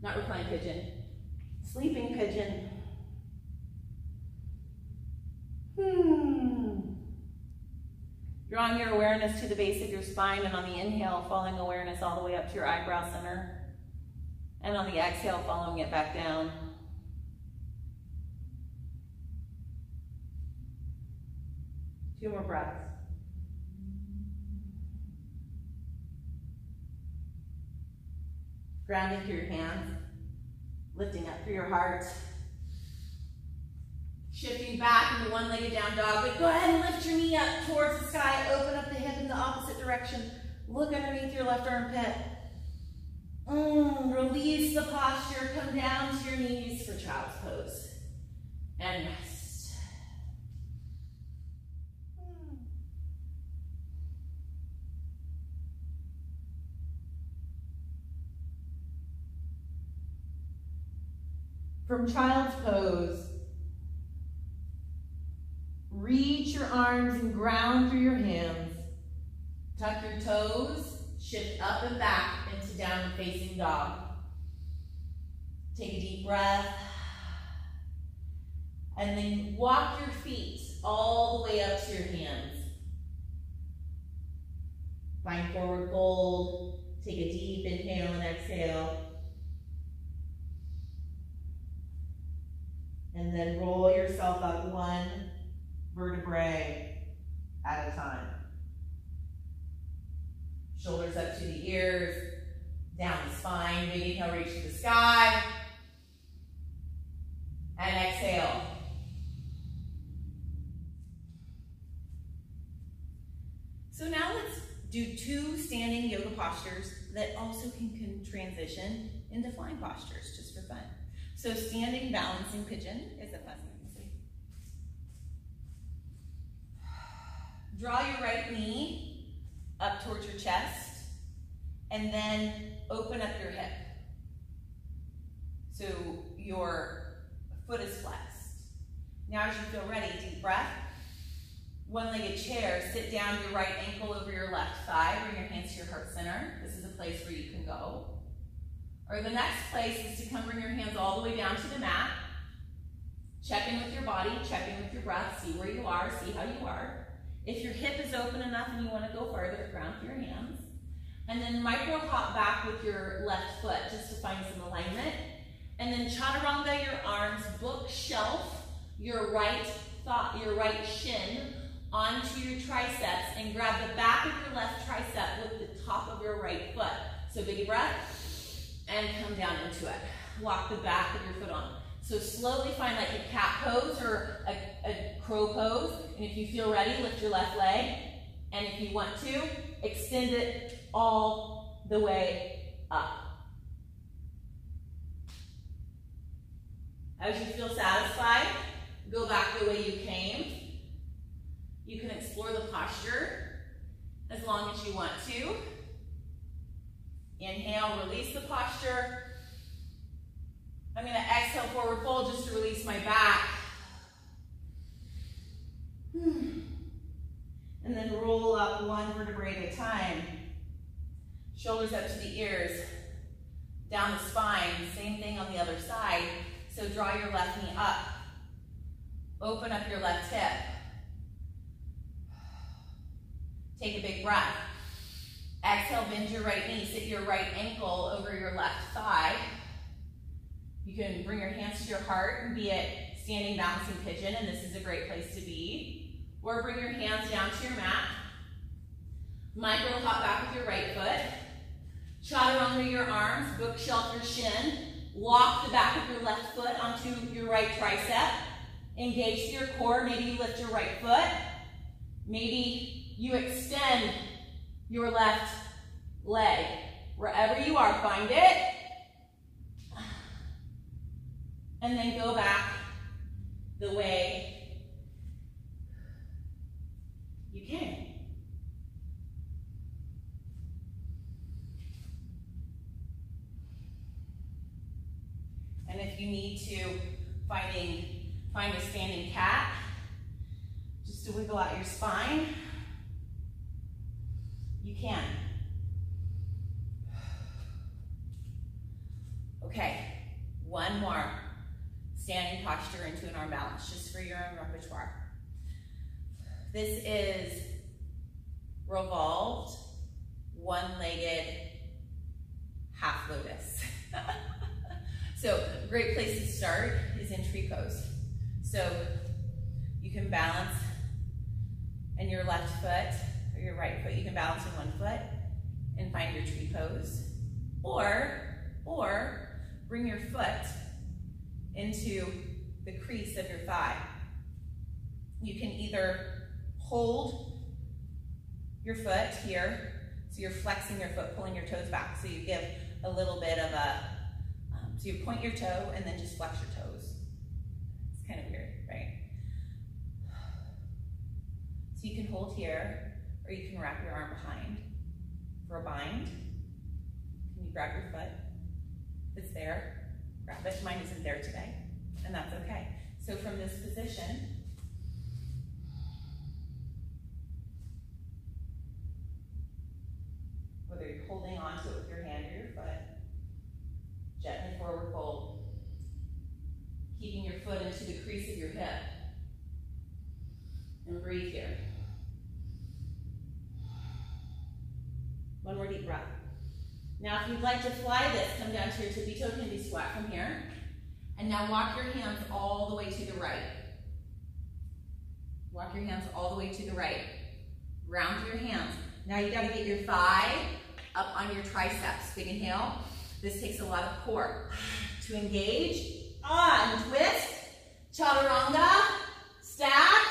Not reclined pigeon. Sleeping pigeon. Drawing your awareness to the base of your spine, and on the inhale, following awareness all the way up to your eyebrow center. And on the exhale, following it back down. Two more breaths. Grounding through your hands, lifting up through your heart. Shifting back into one-legged down dog, but go ahead and lift your knee up towards the sky. Open up the hip in the opposite direction. Look underneath your left armpit. Release the posture. Come down to your knees for child's pose. And rest. From child's pose, reach your arms and ground through your hands. Tuck your toes, shift up and back into downward facing dog. Take a deep breath. And then walk your feet all the way up to your hands. Find forward fold. Take a deep inhale and exhale. And then roll yourself up one vertebrae at a time. Shoulders up to the ears, down the spine, big inhale, reach to the sky. And exhale. So now let's do two standing yoga postures that also can transition into flying postures, just for fun. So standing balancing pigeon is a fun one. Draw your right knee up towards your chest, and then open up your hip. So your foot is flexed. Now as you feel ready, deep breath. One-legged chair, sit down your right ankle over your left thigh, bring your hands to your heart center. This is a place where you can go. Or the next place is to come bring your hands all the way down to the mat. Check in with your body, check in with your breath, see where you are, see how you are. If your hip is open enough and you want to go further, ground through your hands. And then micro hop back with your left foot just to find some alignment. And then chaturanga your arms, bookshelf your right shin onto your triceps and grab the back of your left tricep with the top of your right foot. So big breath and come down into it. Lock the back of your foot on. So slowly find like a cat pose or a crow pose. And if you feel ready, lift your left leg. And if you want to, extend it all the way up. As you feel satisfied, go back the way you came. You can explore the posture as long as you want to. Inhale, release the posture. I'm going to exhale, forward fold just to release my back. And then roll up one vertebrae at a time. Shoulders up to the ears, down the spine. Same thing on the other side. So draw your left knee up. Open up your left hip. Take a big breath. Exhale, bend your right knee. Sit your right ankle over your left thigh. You can bring your hands to your heart and be it standing balancing pigeon, and this is a great place to be. Or bring your hands down to your mat. Micro hop back with your right foot. Chaturanga your arms, bookshelf your shin. Lock the back of your left foot onto your right tricep. Engage to your core. Maybe you lift your right foot. Maybe you extend your left leg. Wherever you are, find it. And then go back the way you came. And if you need to find a standing cat, just to wiggle out your spine, you can. Okay, one more standing posture into an arm balance, just for your own repertoire. This is revolved, one-legged half lotus. So a great place to start is in tree pose. So you can balance in your left foot or your right foot. You can balance in one foot and find your tree pose. Or bring your foot into the crease of your thigh. You can either hold your foot here, so you're flexing your foot, pulling your toes back, so you give a little bit of a, so you point your toe and then just flex your toes. It's kind of weird, right? So you can hold here, or you can wrap your arm behind for a bind. Can you grab your foot? If it's there, grab it. Mine isn't there today, and that's okay. So from this position, whether you're holding onto it with your hand or your foot, gently forward fold, keeping your foot into the crease of your hip, and breathe here. One more deep breath. Now if you'd like to fly this, come down to your tippy-toe hindi squat from here, and now walk your hands all the way to the right. Walk your hands all the way to the right. Round your hands. Now you gotta get your thigh up on your triceps. Big inhale. This takes a lot of core to engage. And twist, chaturanga, stack,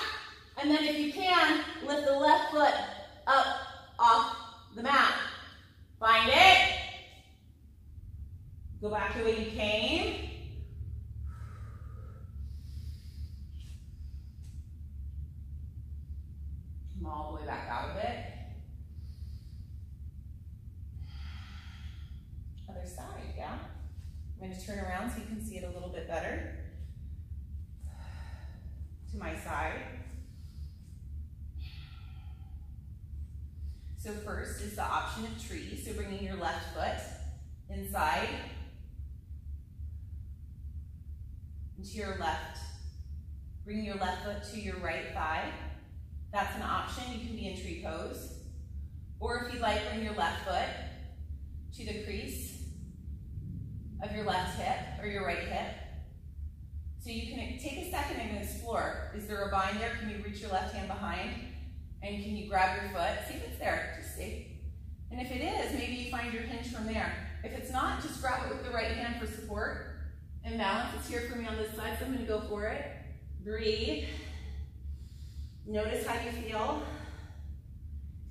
and then if you can, lift the left foot up off the mat. Find it. Go back the way you came. Come all the way back out of it. Other side, yeah? I'm going to turn around so you can see it a little bit better. To my side. So first is the option of tree. So bringing your left foot inside into your left. Bringing your left foot to your right thigh. That's an option. You can be in tree pose. Or if you'd like, bring your left foot to the crease of your left hip or your right hip. So you can take a second and explore. Is there a bind there? Can you reach your left hand behind? And can you grab your foot? See if it's there. Just see. And if it is, maybe you find your hinge from there. If it's not, just grab it with the right hand for support and balance. It's here for me on this side, so I'm going to go for it. Breathe. Notice how you feel.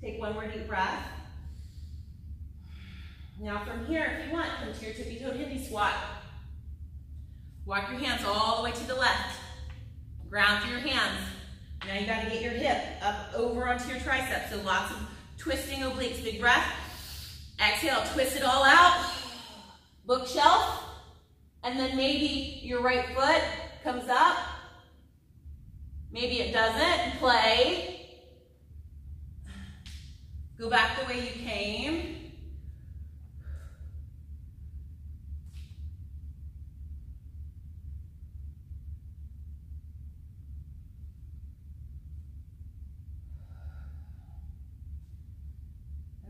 Take one more deep breath. Now from here, if you want, come to your tippy-toe hindi squat. Walk your hands all the way to the left. Ground through your hands. Now you got to get your hip up over onto your triceps. So lots of twisting obliques. Big breath. Exhale, twist it all out. Bookshelf. And then maybe your right foot comes up. Maybe it doesn't. Play. Go back the way you came.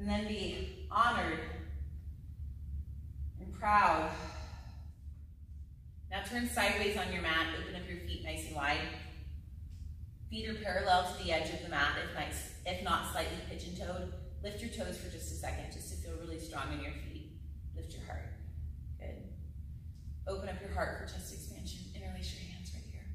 And then be honored and proud. Now turn sideways on your mat. Open up your feet nice and wide. Feet are parallel to the edge of the mat, if not slightly pigeon-toed. Lift your toes for just a second, just to feel really strong in your feet. Lift your heart. Good. Open up your heart for chest expansion. Interlace your hands right here.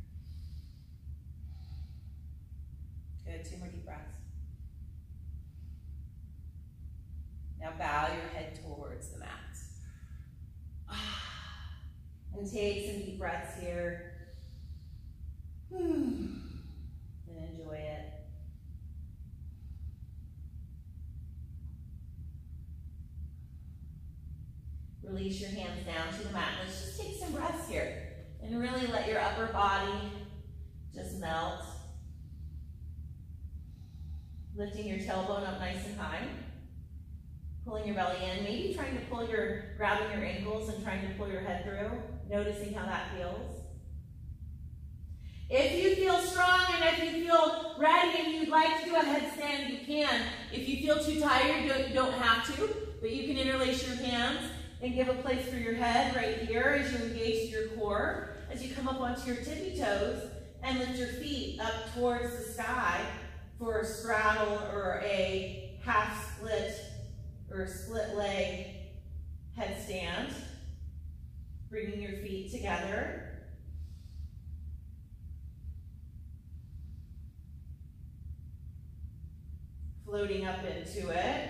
And take some deep breaths here. And enjoy it. Release your hands down to the mat. Let's just take some breaths here and really let your upper body just melt. Lifting your tailbone up nice and high. Pulling your belly in. Maybe trying to grabbing your ankles and trying to pull your head through. Noticing how that feels. If you feel strong and if you feel ready and you'd like to do a headstand, you can. If you feel too tired, you don't have to, but you can interlace your hands and give a place for your head right here as you engage your core. As you come up onto your tippy toes and lift your feet up towards the sky for a straddle or a half split or split leg headstand. Bringing your feet together. Floating up into it.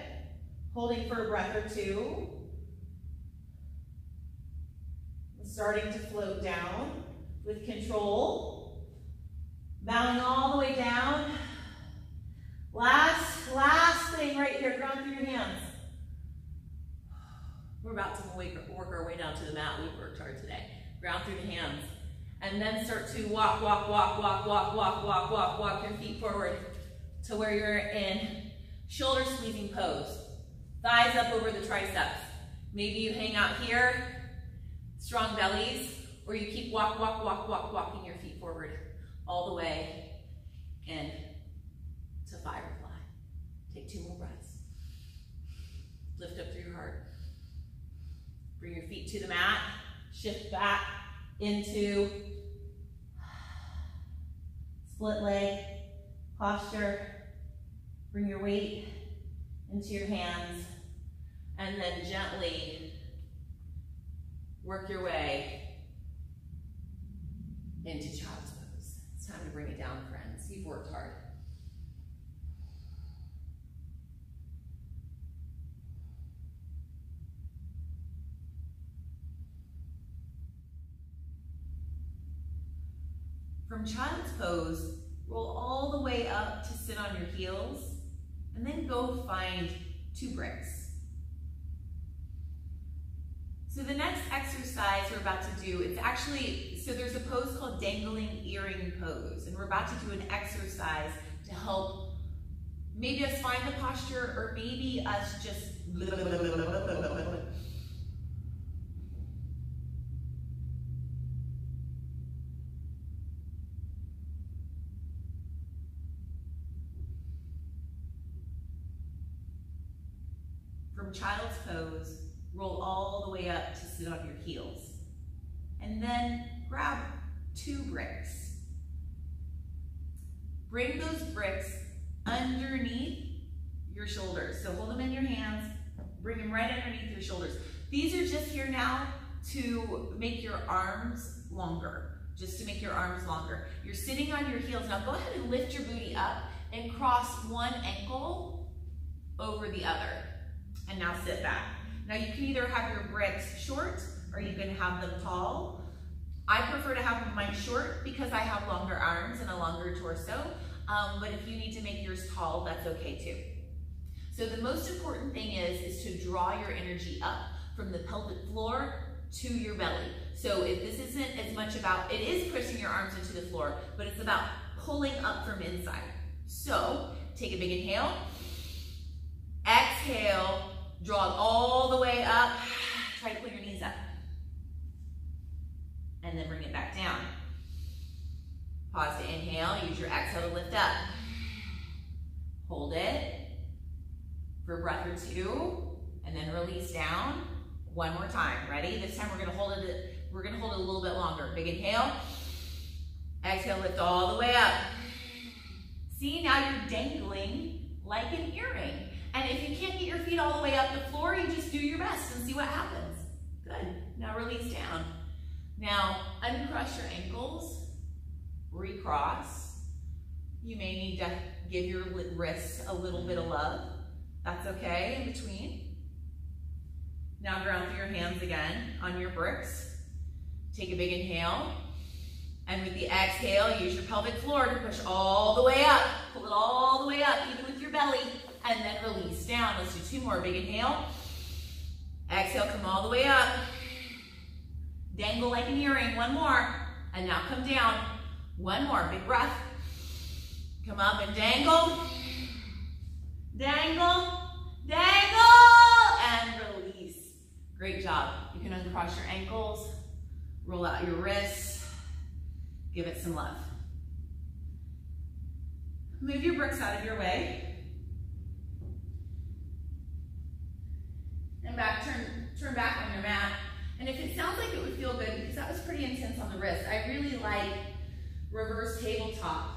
Holding for a breath or two. Starting to float down with control. Bowing all the way down. Last thing right here, ground through your hands. We're about to work our way down to the mat. We've worked hard today. Ground through the hands. And then start to walk your feet forward to where you're in shoulder squeezing pose. Thighs up over the triceps. Maybe you hang out here, strong bellies, or you keep walking your feet forward all the way in to firefly. Take 2 more breaths. Lift up through your heart. Bring your feet to the mat. Shift back into split leg posture. Bring your weight into your hands. And then gently work your way into child's pose. It's time to bring it down, friends. You've worked hard. From child's pose, roll all the way up to sit on your heels, and then go find 2 bricks. So the next exercise we're about to do, it's actually, so there's a pose called dangling earring pose, and we're about to do an exercise to help maybe us find the posture, or maybe us just from child's pose, roll all the way up to sit on your heels. And then grab 2 bricks. Bring those bricks underneath your shoulders. So hold them in your hands, bring them right underneath your shoulders. These are just here now to make your arms longer, just to make your arms longer. You're sitting on your heels. Now go ahead and lift your booty up and cross one ankle over the other. And now sit back. Now you can either have your bricks short or you can have them tall. I prefer to have mine short because I have longer arms and a longer torso. But if you need to make yours tall, that's okay too. So the most important thing is to draw your energy up from the pelvic floor to your belly. So if this isn't as much about, it is pushing your arms into the floor, but it's about pulling up from inside. So take a big inhale, exhale, draw it all the way up. Try to pull your knees up. And then bring it back down. Pause to inhale. Use your exhale to lift up. Hold it for a breath or 2. And then release down. One more time. Ready? This time we're going to hold it. We're going to hold it a little bit longer. Big inhale. Exhale, lift all the way up. See, now you're dangling like an earring. And if you can't get your feet all the way up the floor, you just do your best and see what happens. Good. Now release down. Now uncross your ankles, recross. You may need to give your wrists a little bit of love. That's okay in between. Now ground through your hands again on your bricks. Take a big inhale. And with the exhale, use your pelvic floor to push all the way up. Pull it all the way up, even with your belly. And then release down. Let's do 2 more. Big inhale. Exhale, come all the way up. Dangle like an earring. 1 more. And now come down. 1 more. Big breath. Come up and dangle. Dangle. Dangle. And release. Great job. You can uncross your ankles. Roll out your wrists. Give it some love. Move your bricks out of your way. And back, turn back on your mat. And if it sounds like it would feel good, because that was pretty intense on the wrist, I really like reverse tabletop.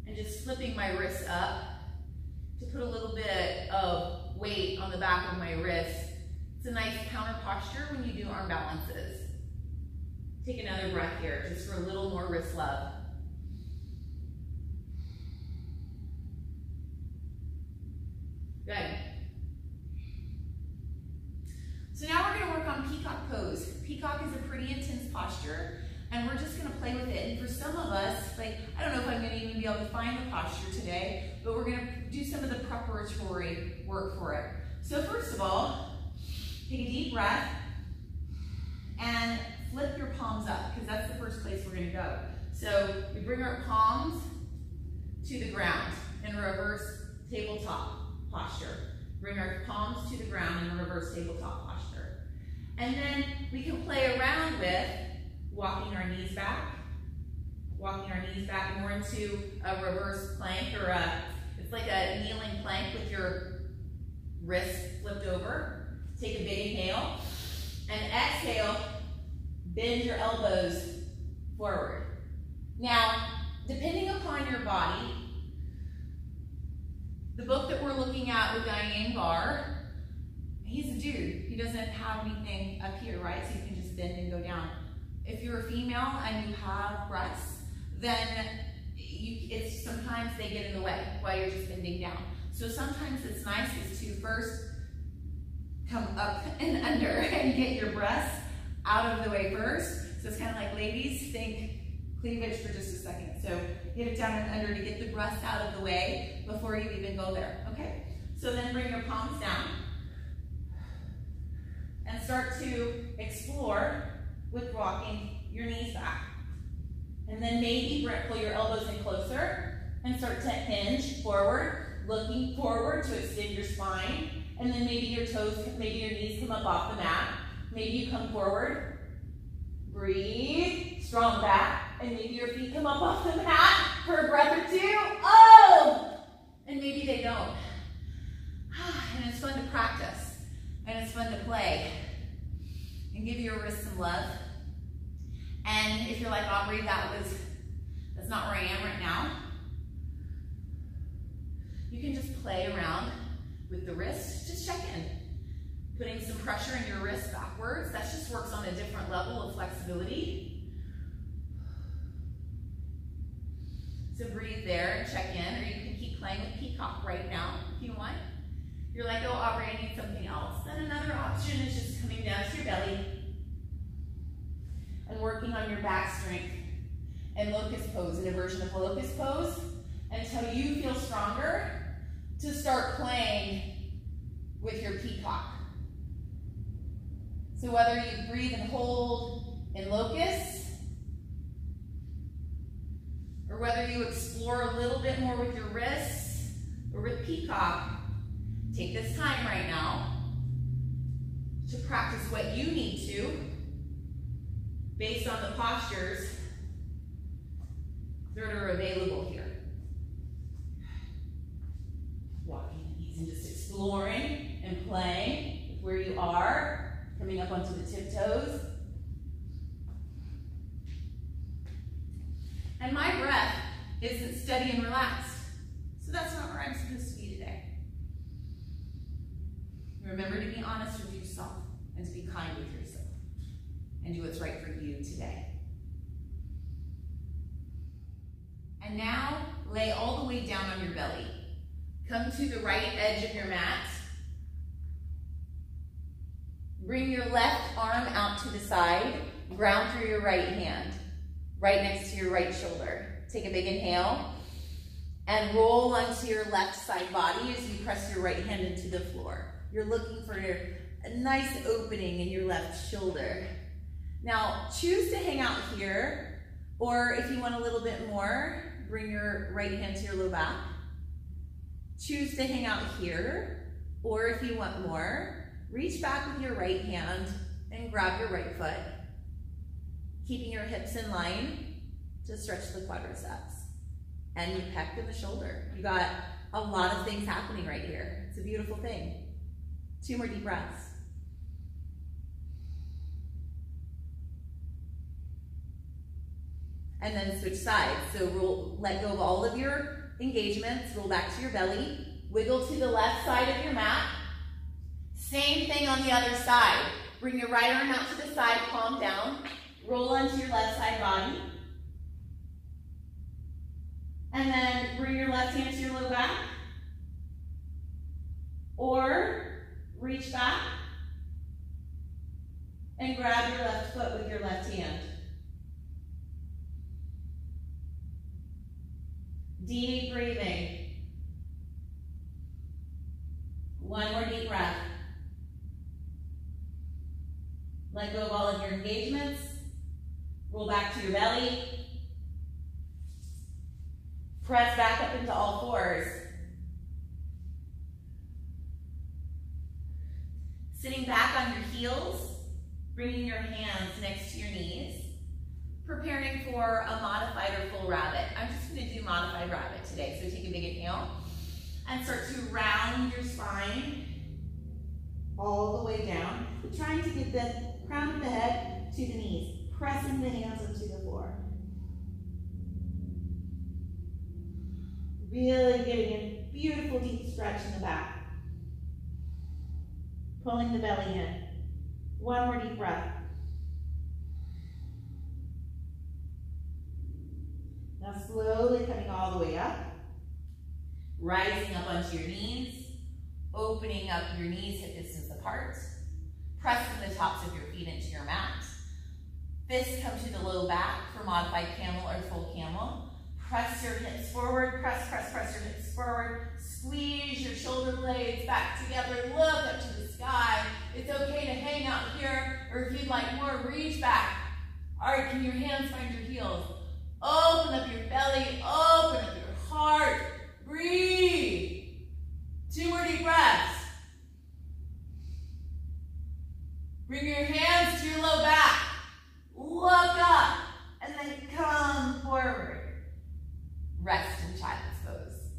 And just flipping my wrists up to put a little bit of weight on the back of my wrist. It's a nice counter posture when you do arm balances. Take another breath here, just for a little more wrist love. Good. So now we're going to work on peacock pose. Peacock is a pretty intense posture, and we're just going to play with it. And for some of us, like, I don't know if I'm going to even be able to find the posture today, but we're going to do some of the preparatory work for it. So first of all, take a deep breath and flip your palms up, because that's the first place we're going to go. So we bring our palms to the ground in a reverse tabletop posture. Bring our palms to the ground in a reverse tabletop posture. And then we can play around with walking our knees back more into a reverse plank, or it's like a kneeling plank with your wrists flipped over. Take a big inhale, and exhale, bend your elbows forward. Now, depending upon your body, the book that we're looking at with Diane Barr, he's a dude. He doesn't have anything up here, right? So you can just bend and go down. If you're a female and you have breasts, then sometimes they get in the way while you're just bending down. So sometimes it's nice is to first come up and under and get your breasts out of the way first. So it's kind of like, ladies, think cleavage for just a second. So get it down and under to get the breasts out of the way before you even go there, okay? So then bring your palms down and start to explore with rocking your knees back. And then maybe pull your elbows in closer and start to hinge forward, looking forward to extend your spine. And then maybe your toes, maybe your knees come up off the mat. Maybe you come forward, breathe, strong back, and maybe your feet come up off the mat for a breath or 2. Oh! And maybe they don't. And it's fun to practice, and it's fun to play, and give your wrist some love. And if you're like, Aubrey, that's not where I am right now, you can just play around with the wrist. Just check in. Putting some pressure in your wrist backwards, that just works on a different level of flexibility. So breathe there and check in, or you can keep playing with peacock right now if you want. You're like, oh, Aubrey, I need something else. Then another option is just coming down to your belly and working on your back strength and locust pose, in a version of locust pose, until you feel stronger to start playing with your peacock. So whether you breathe and hold in locust, or whether you explore a little bit more with your wrists or with peacock, take this time right now to practice what you need to based on the postures that are available here. Walking easy, and just exploring and playing with where you are, coming up onto the tiptoes. And my breath isn't steady and relaxed, so that's not where I'm supposed to be today. Remember to be honest with yourself and to be kind with yourself and do what's right for you today. And now lay all the way down on your belly. Come to the right edge of your mat. Bring your left arm out to the side, ground through your right hand, right next to your right shoulder. Take a big inhale and roll onto your left side body as you press your right hand into the floor. You're looking for a nice opening in your left shoulder. Now, choose to hang out here, or if you want a little bit more, bring your right hand to your low back. Choose to hang out here, or if you want more, reach back with your right hand and grab your right foot, keeping your hips in line to stretch the quadriceps. And you peck in the shoulder. You got a lot of things happening right here. It's a beautiful thing. 2 more deep breaths. And then switch sides. So let go of all of your engagements. Roll back to your belly. Wiggle to the left side of your mat. Same thing on the other side. Bring your right arm out to the side, palm down. Roll onto your left side body. And then bring your left hand to your low back. Or reach back and grab your left foot with your left hand. Deep breathing. 1 more deep breath. Let go of all of your engagements. Roll back to your belly. Press back up into all fours. Sitting back on your heels, bringing your hands next to your knees. Preparing for a modified or full rabbit. I'm just going to do modified rabbit today. So take a big inhale and start to round your spine all the way down. Trying to get the crown of the head to the knees. Pressing the hands into the floor. Really getting a beautiful deep stretch in the back. Pulling the belly in. 1 more deep breath. Now slowly coming all the way up. Rising up onto your knees. Opening up your knees hip distance apart. Pressing the tops of your feet into your mat. Fists come to the low back for modified camel or full camel. Press your hips forward. Press your hips forward. Squeeze your shoulder blades back together. Look up to the sky. It's okay to hang out here, or if you'd like more, reach back. All right, can your hands find your heels? Open up your belly. Open up your heart. Breathe. 2 more deep breaths. Bring your hands to your low back. Look up, and then come forward. Rest in child's pose.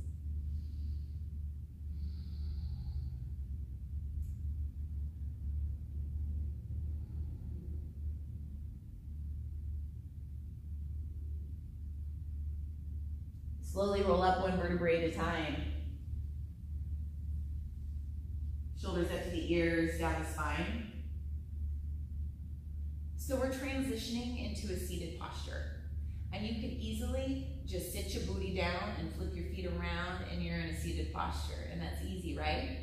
Slowly roll up 1 vertebrae at a time. Shoulders up to the ears, down the spine. So we're transitioning into a seated posture. And you can easily just sit your booty down and flip your feet around and you're in a seated posture. And that's easy, right?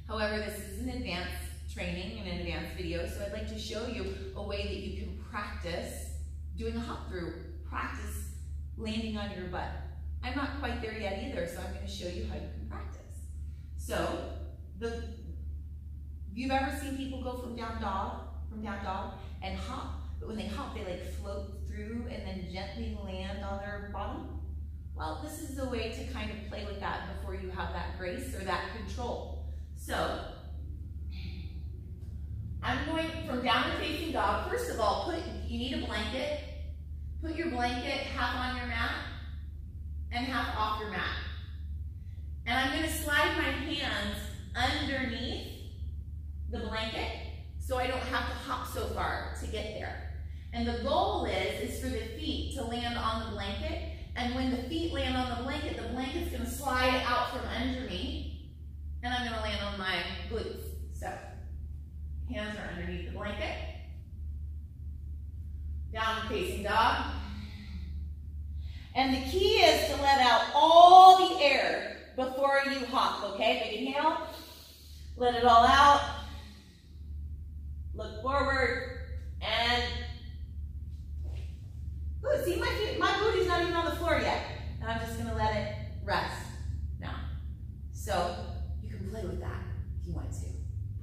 However, this is an advanced training and an advanced video, so I'd like to show you a way that you can practice doing a hop through. Practice landing on your butt. I'm not quite there yet either, so I'm going to show you how you can practice. So, if you've ever seen people go from down dog and hop, but when they hop, they like float through and then gently land on their bottom. Well, this is a way to kind of play with that before you have that grace or that control. So, I'm going from downward facing dog. First of all, you need a blanket. Put your blanket half on your mat and half off your mat. And I'm going to slide my hands underneath the blanket so I don't have to hop so far to get there. And the goal is for the feet to land on the blanket, and when the feet land on the blanket's going to slide out from under me, and I'm going to land on my glutes. So, hands are underneath the blanket. Downward facing dog. And the key is to let out all the air before you hop, okay? Big inhale. Let it all out. Look forward, and ooh, see my booty's not even on the floor yet. And I'm just gonna let it rest now. So you can play with that if you want to.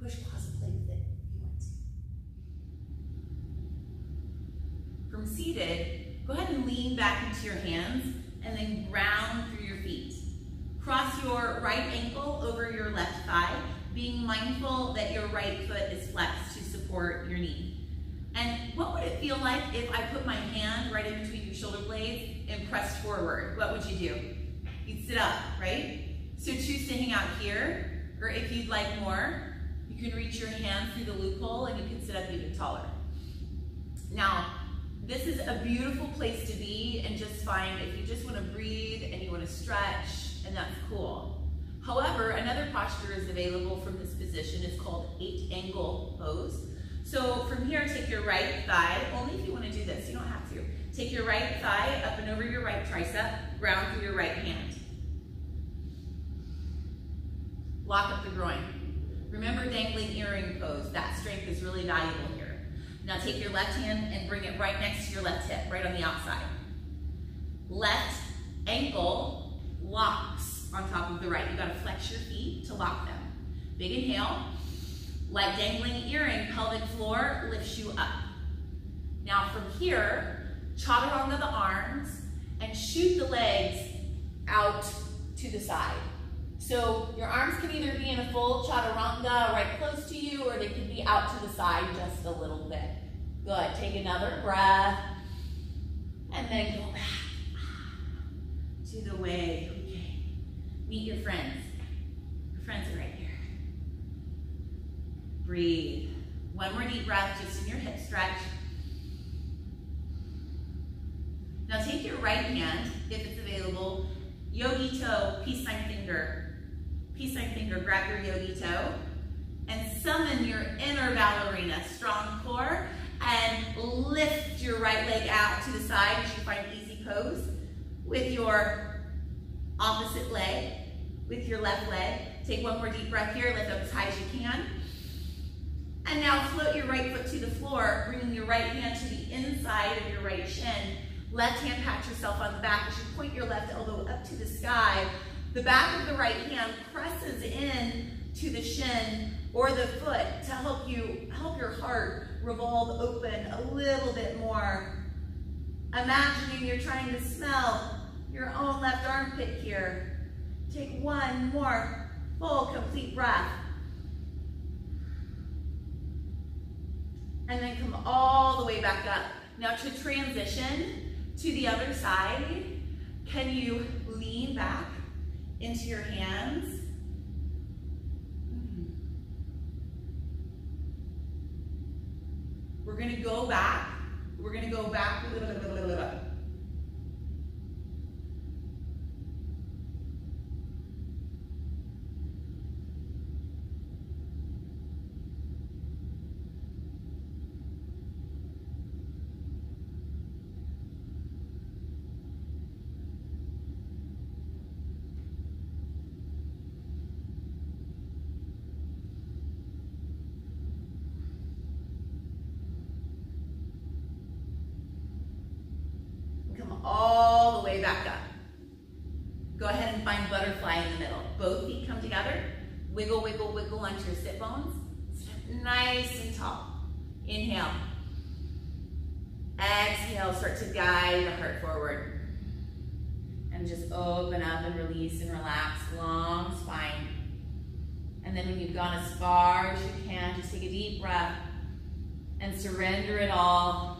Push, pause, and play with it if you want to. From seated, go ahead and lean back into your hands and then ground through your feet. Cross your right ankle over your left thigh, being mindful that your right foot is flexed to support your knee. And what would it feel like if I put my hand right in between your shoulder blades and pressed forward? What would you do? You'd sit up, right? So choose to hang out here, or if you'd like more, you can reach your hand through the loophole and you can sit up even taller. Now, this is a beautiful place to be, and just find if you just want to breathe and you want to stretch, and that's cool. However, another posture is available from this position. It's called 8-angle pose. So from here, take your right thigh, only if you want to do this, you don't have to. Take your right thigh up and over your right tricep, ground through your right hand. Lock up the groin. Remember dangling earring pose. That strength is really valuable here. Now take your left hand and bring it right next to your left hip, right on the outside. Left ankle locks on top of the right. You gotta flex your feet to lock them. Big inhale. Like dangling earring, pelvic floor lifts you up. Now from here, chaturanga the arms and shoot the legs out to the side. So your arms can either be in a full chaturanga right close to you, or they can be out to the side just a little bit. Good, take another breath, and then go back to the way we came. Meet your friends. Your friends are right here. Breathe. One more deep breath, just in your hip stretch. Now take your right hand, if it's available, yogi toe, peace sign finger. Peace sign finger, grab your yogi toe, and summon your inner ballerina, strong core, and lift your right leg out to the side as you find easy pose with your opposite leg, with your left leg. Take one more deep breath here, lift up as high as you can. And now float your right foot to the floor, bringing your right hand to the inside of your right shin. Left hand pat yourself on the back as you point your left elbow up to the sky. The back of the right hand presses in to the shin or the foot to help your heart revolve open a little bit more. Imagining you're trying to smell your own left armpit here. Take one more full, complete breath. And then come all the way back up. Now to transition to the other side, can you lean back into your hands? We're gonna go back. We're gonna go back. All the way back up. Go ahead and find butterfly in the middle. Both feet come together. Wiggle, wiggle, wiggle onto your sit bones. Sit nice and tall. Inhale. Exhale, start to guide the heart forward. And just open up and release and relax. Long spine. And then when you've gone as far as you can, just take a deep breath and surrender it all.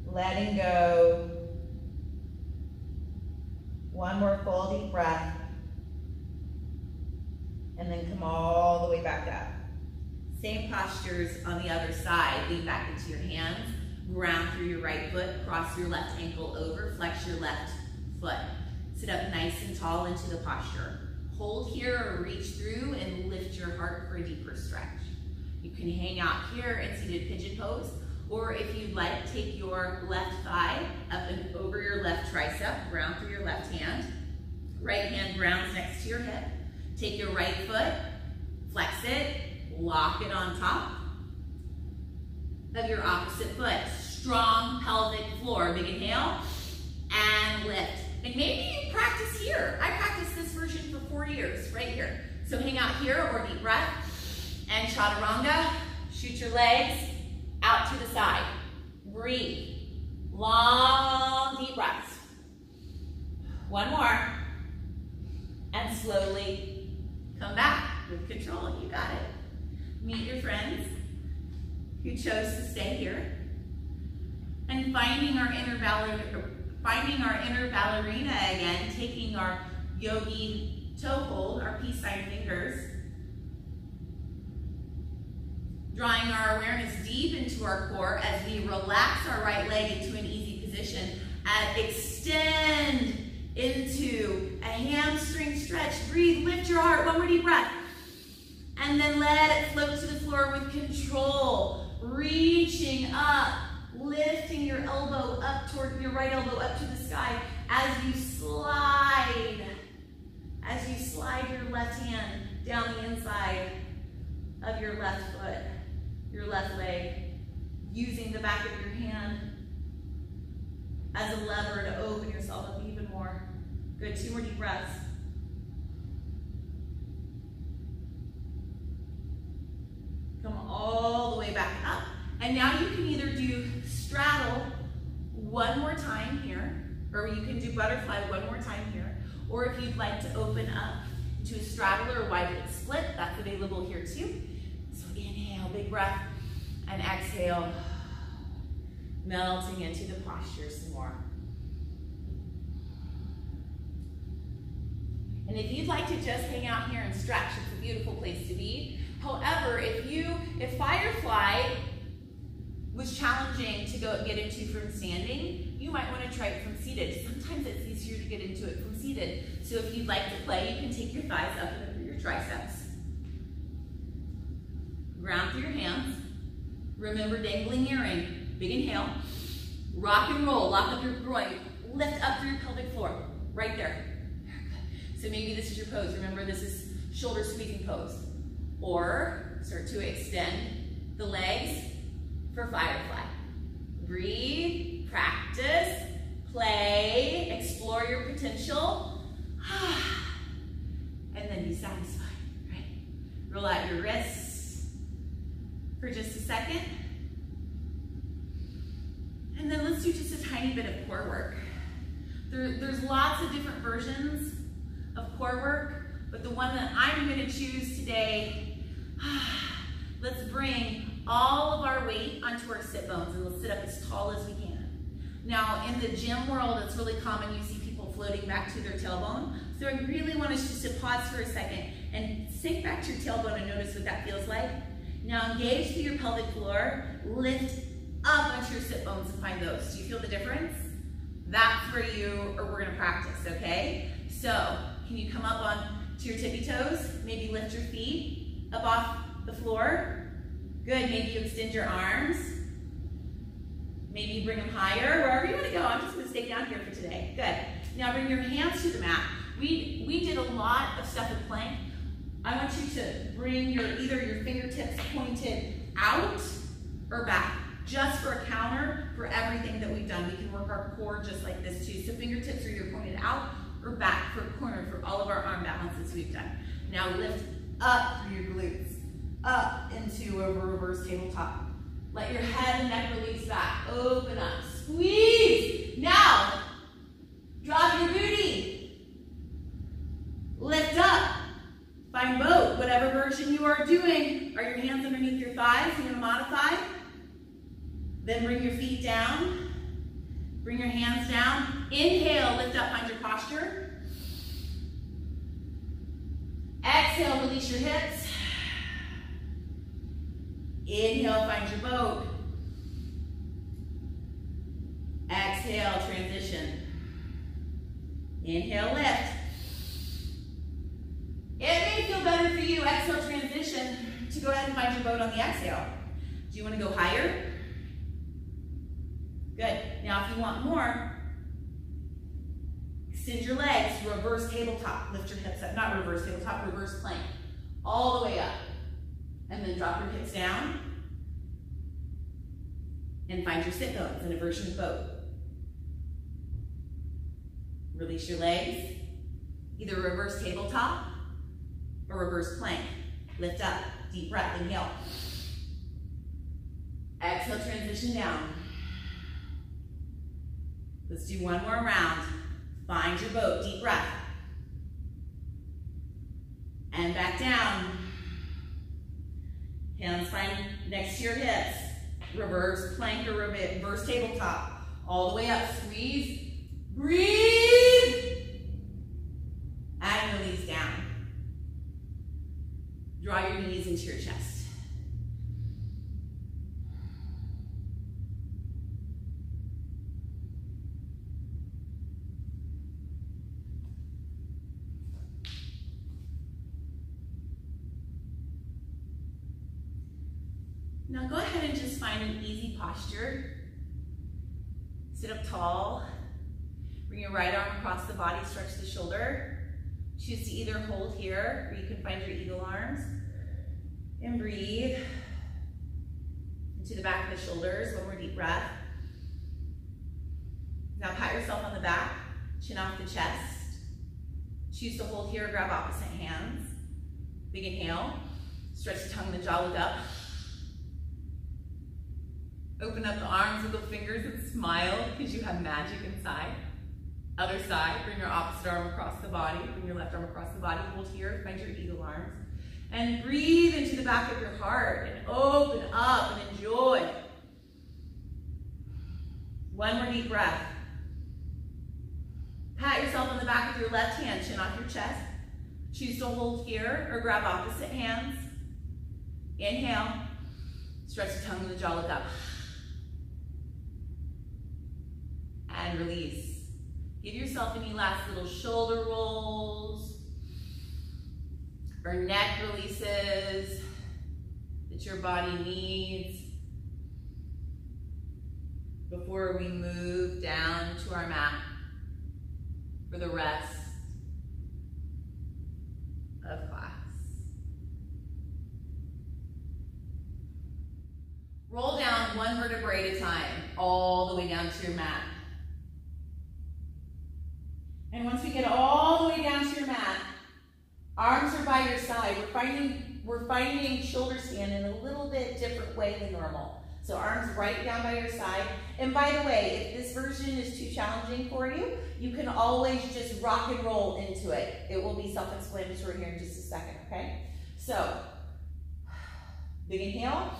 Letting go. One more full deep breath. And then come all the way back up. Same postures on the other side. Lean back into your hands. Ground through your right foot. Cross your left ankle over. Flex your left foot. Sit up nice and tall into the posture. Hold here or reach through and lift your heart for a deeper stretch. You can hang out here in seated pigeon pose. Or if you'd like, take your left thigh up and over your left tricep, ground through your left hand. Right hand grounds next to your hip. Take your right foot, flex it, lock it on top of your opposite foot. Strong pelvic floor. Big inhale and lift. And maybe you practice here. I practiced this version for 4 years, right here. So hang out here or deep breath. And chaturanga, shoot your legs out to the side. Breathe. Long, deep breaths. One more. And slowly come back with control. You got it. Meet your friends who chose to stay here. And finding our inner ballerina again, taking our yogi toe hold, our peace sign fingers, drawing our awareness deep into our core as we relax our right leg into an easy position and extend into a hamstring stretch. Breathe, lift your heart, one more deep breath. And then let it float to the floor with control, reaching up, lifting your elbow up toward your right elbow up to the sky as you slide your left hand down the inside of your left foot, your left leg, using the back of your hand as a lever to open yourself up even more. Good, 2 more deep breaths. Come all the way back up. And now you can either do straddle one more time here, or you can do butterfly one more time here, or if you'd like to open up to a straddle or wide leg split, that's available here too. So inhale, big breath, and exhale, melting into the posture some more. And if you'd like to just hang out here and stretch, it's a beautiful place to be. However, if firefly was challenging to get into from standing, you might want to try it from seated. Sometimes it's easier to get into it from seated. So if you'd like to play, you can take your thighs up and over your triceps. Ground through your hands. Remember dangling earring. Big inhale. Rock and roll. Lock up your groin. Lift up through your pelvic floor. Right there. So maybe this is your pose. Remember, this is shoulder squeezing pose. Or start to extend the legs for firefly. Breathe, practice, play, explore your potential, and then be satisfied, right? Roll out your wrists for just a second. And then let's do just a tiny bit of core work. There's lots of different versions of core work, but the one that I'm going to choose today, let's bring all of our weight onto our sit bones, and we'll sit up as tall as we can. Now, in the gym world, it's really common you see people floating back to their tailbone. So I really want us just to pause for a second and sink back to your tailbone and notice what that feels like. Now engage through your pelvic floor, lift up onto your sit bones and find those. Do you feel the difference? That's where we're gonna practice, okay? So, can you come up on to your tippy toes? Maybe lift your feet up off the floor. Good, maybe you extend your arms. Maybe you bring them higher, wherever you want to go. I'm just going to stay down here for today. Good. Now bring your hands to the mat. We did a lot of stuff with plank. I want you to bring either your fingertips pointed out or back, just for a counter for everything that we've done. We can work our core just like this too. So fingertips are either pointed out or back for a corner for all of our arm balances we've done. Now lift up through your glutes, up into a reverse tabletop. Let your head and neck release back. Open up. Squeeze. Now, drop your booty. Lift up. Find both. Whatever version you are doing. Are your hands underneath your thighs? You're going to modify. Then bring your feet down. Bring your hands down. Inhale. Lift up. Find your posture. Exhale. Release your hips. Inhale, find your boat. Exhale, transition. Inhale, lift. It may feel better for you, exhale, transition, to go ahead and find your boat on the exhale. Do you want to go higher? Good. Now, if you want more, extend your legs, reverse tabletop. Lift your hips up. Not reverse tabletop, reverse plank. All the way up. And then drop your hips down and find your sit bones in a version of boat. Release your legs, either reverse tabletop or reverse plank. Lift up, deep breath, inhale. Exhale, transition down. Let's do one more round. Find your boat, deep breath. And back down. Hands find next to your hips. Reverse plank or reverse tabletop. All the way up, squeeze. Breathe. And release down. Draw your knees into your chest. Now go ahead and just find an easy posture. Sit up tall. Bring your right arm across the body, stretch the shoulder. Choose to either hold here, or you can find your eagle arms. And breathe into the back of the shoulders. One more deep breath. Now pat yourself on the back, chin off the chest. Choose to hold here, grab opposite hands. Big inhale. Stretch the tongue and the jaw, look up. Open up the arms with the fingers and smile because you have magic inside. Other side, bring your opposite arm across the body. Bring your left arm across the body. Hold here, find your eagle arms. And breathe into the back of your heart and open up and enjoy. One more deep breath. Pat yourself on the back with your left hand, chin off your chest. Choose to hold here or grab opposite hands. Inhale. Stretch the tongue and the jaw, look up. And release. Give yourself any last little shoulder rolls or neck releases that your body needs before we move down to our mat for the rest of class. Roll down one vertebrae at a time, all the way down to your mat. And once we get all the way down to your mat, arms are by your side. We're finding shoulder stand in a little bit different way than normal. So arms right down by your side. And by the way, if this version is too challenging for you, you can always just rock and roll into it. It will be self-explanatory here in just a second, okay? So, big inhale.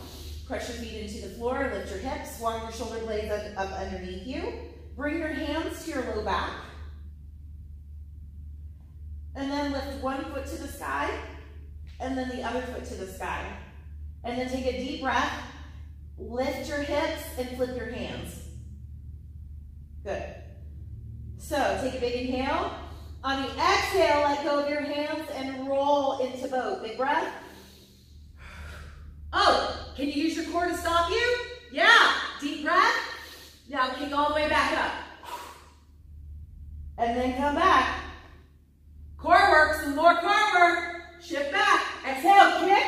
Press your feet into the floor. Lift your hips. Walk your shoulder blades up underneath you. Bring your hands to your low back. And then lift one foot to the sky, and then the other foot to the sky. And then take a deep breath, lift your hips, and flip your hands. Good. So take a big inhale. On the exhale, let go of your hands and roll into boat. Big breath. Oh, can you use your core to stop you? Yeah. Deep breath. Now kick all the way back up. And then come back. Core work, some more core work. Shift back. Exhale, kick.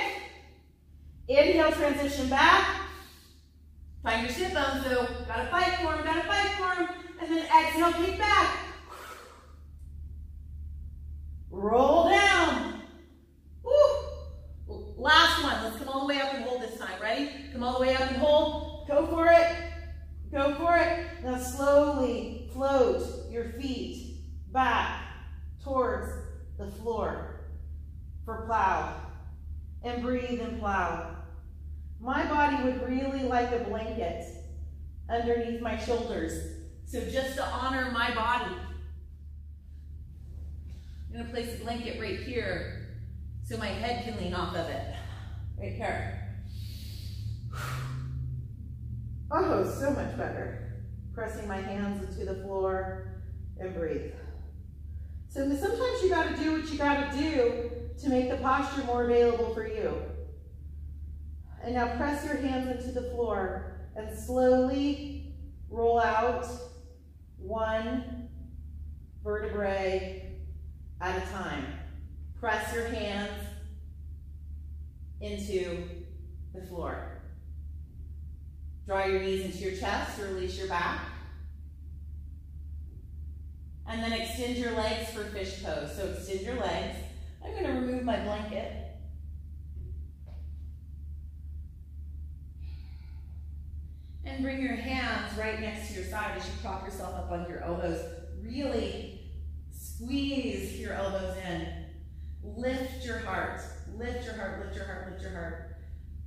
Inhale, transition back. Find your sit bones, so gotta fight for them, gotta fight for them. And then exhale, kick back. Roll down. Woo. Last one. Let's come all the way up and hold this time. Ready? Come all the way up and hold. Go for it. Go for it. Now slowly float your feet back towards the floor for plow. And breathe and plow. My body would really like a blanket underneath my shoulders. So just to honor my body, I'm going to place a blanket right here so my head can lean off of it. Right here. Oh, so much better. Pressing my hands into the floor and breathe. So sometimes you got to do what you got to do to make the posture more available for you. And now press your hands into the floor and slowly roll out one vertebrae at a time. Press your hands into the floor. Draw your knees into your chest, release your back. And then extend your legs for fish pose. So extend your legs. I'm going to remove my blanket. And bring your hands right next to your side as you prop yourself up on your elbows. Really squeeze your elbows in. Lift your heart. Lift your heart, lift your heart, lift your heart.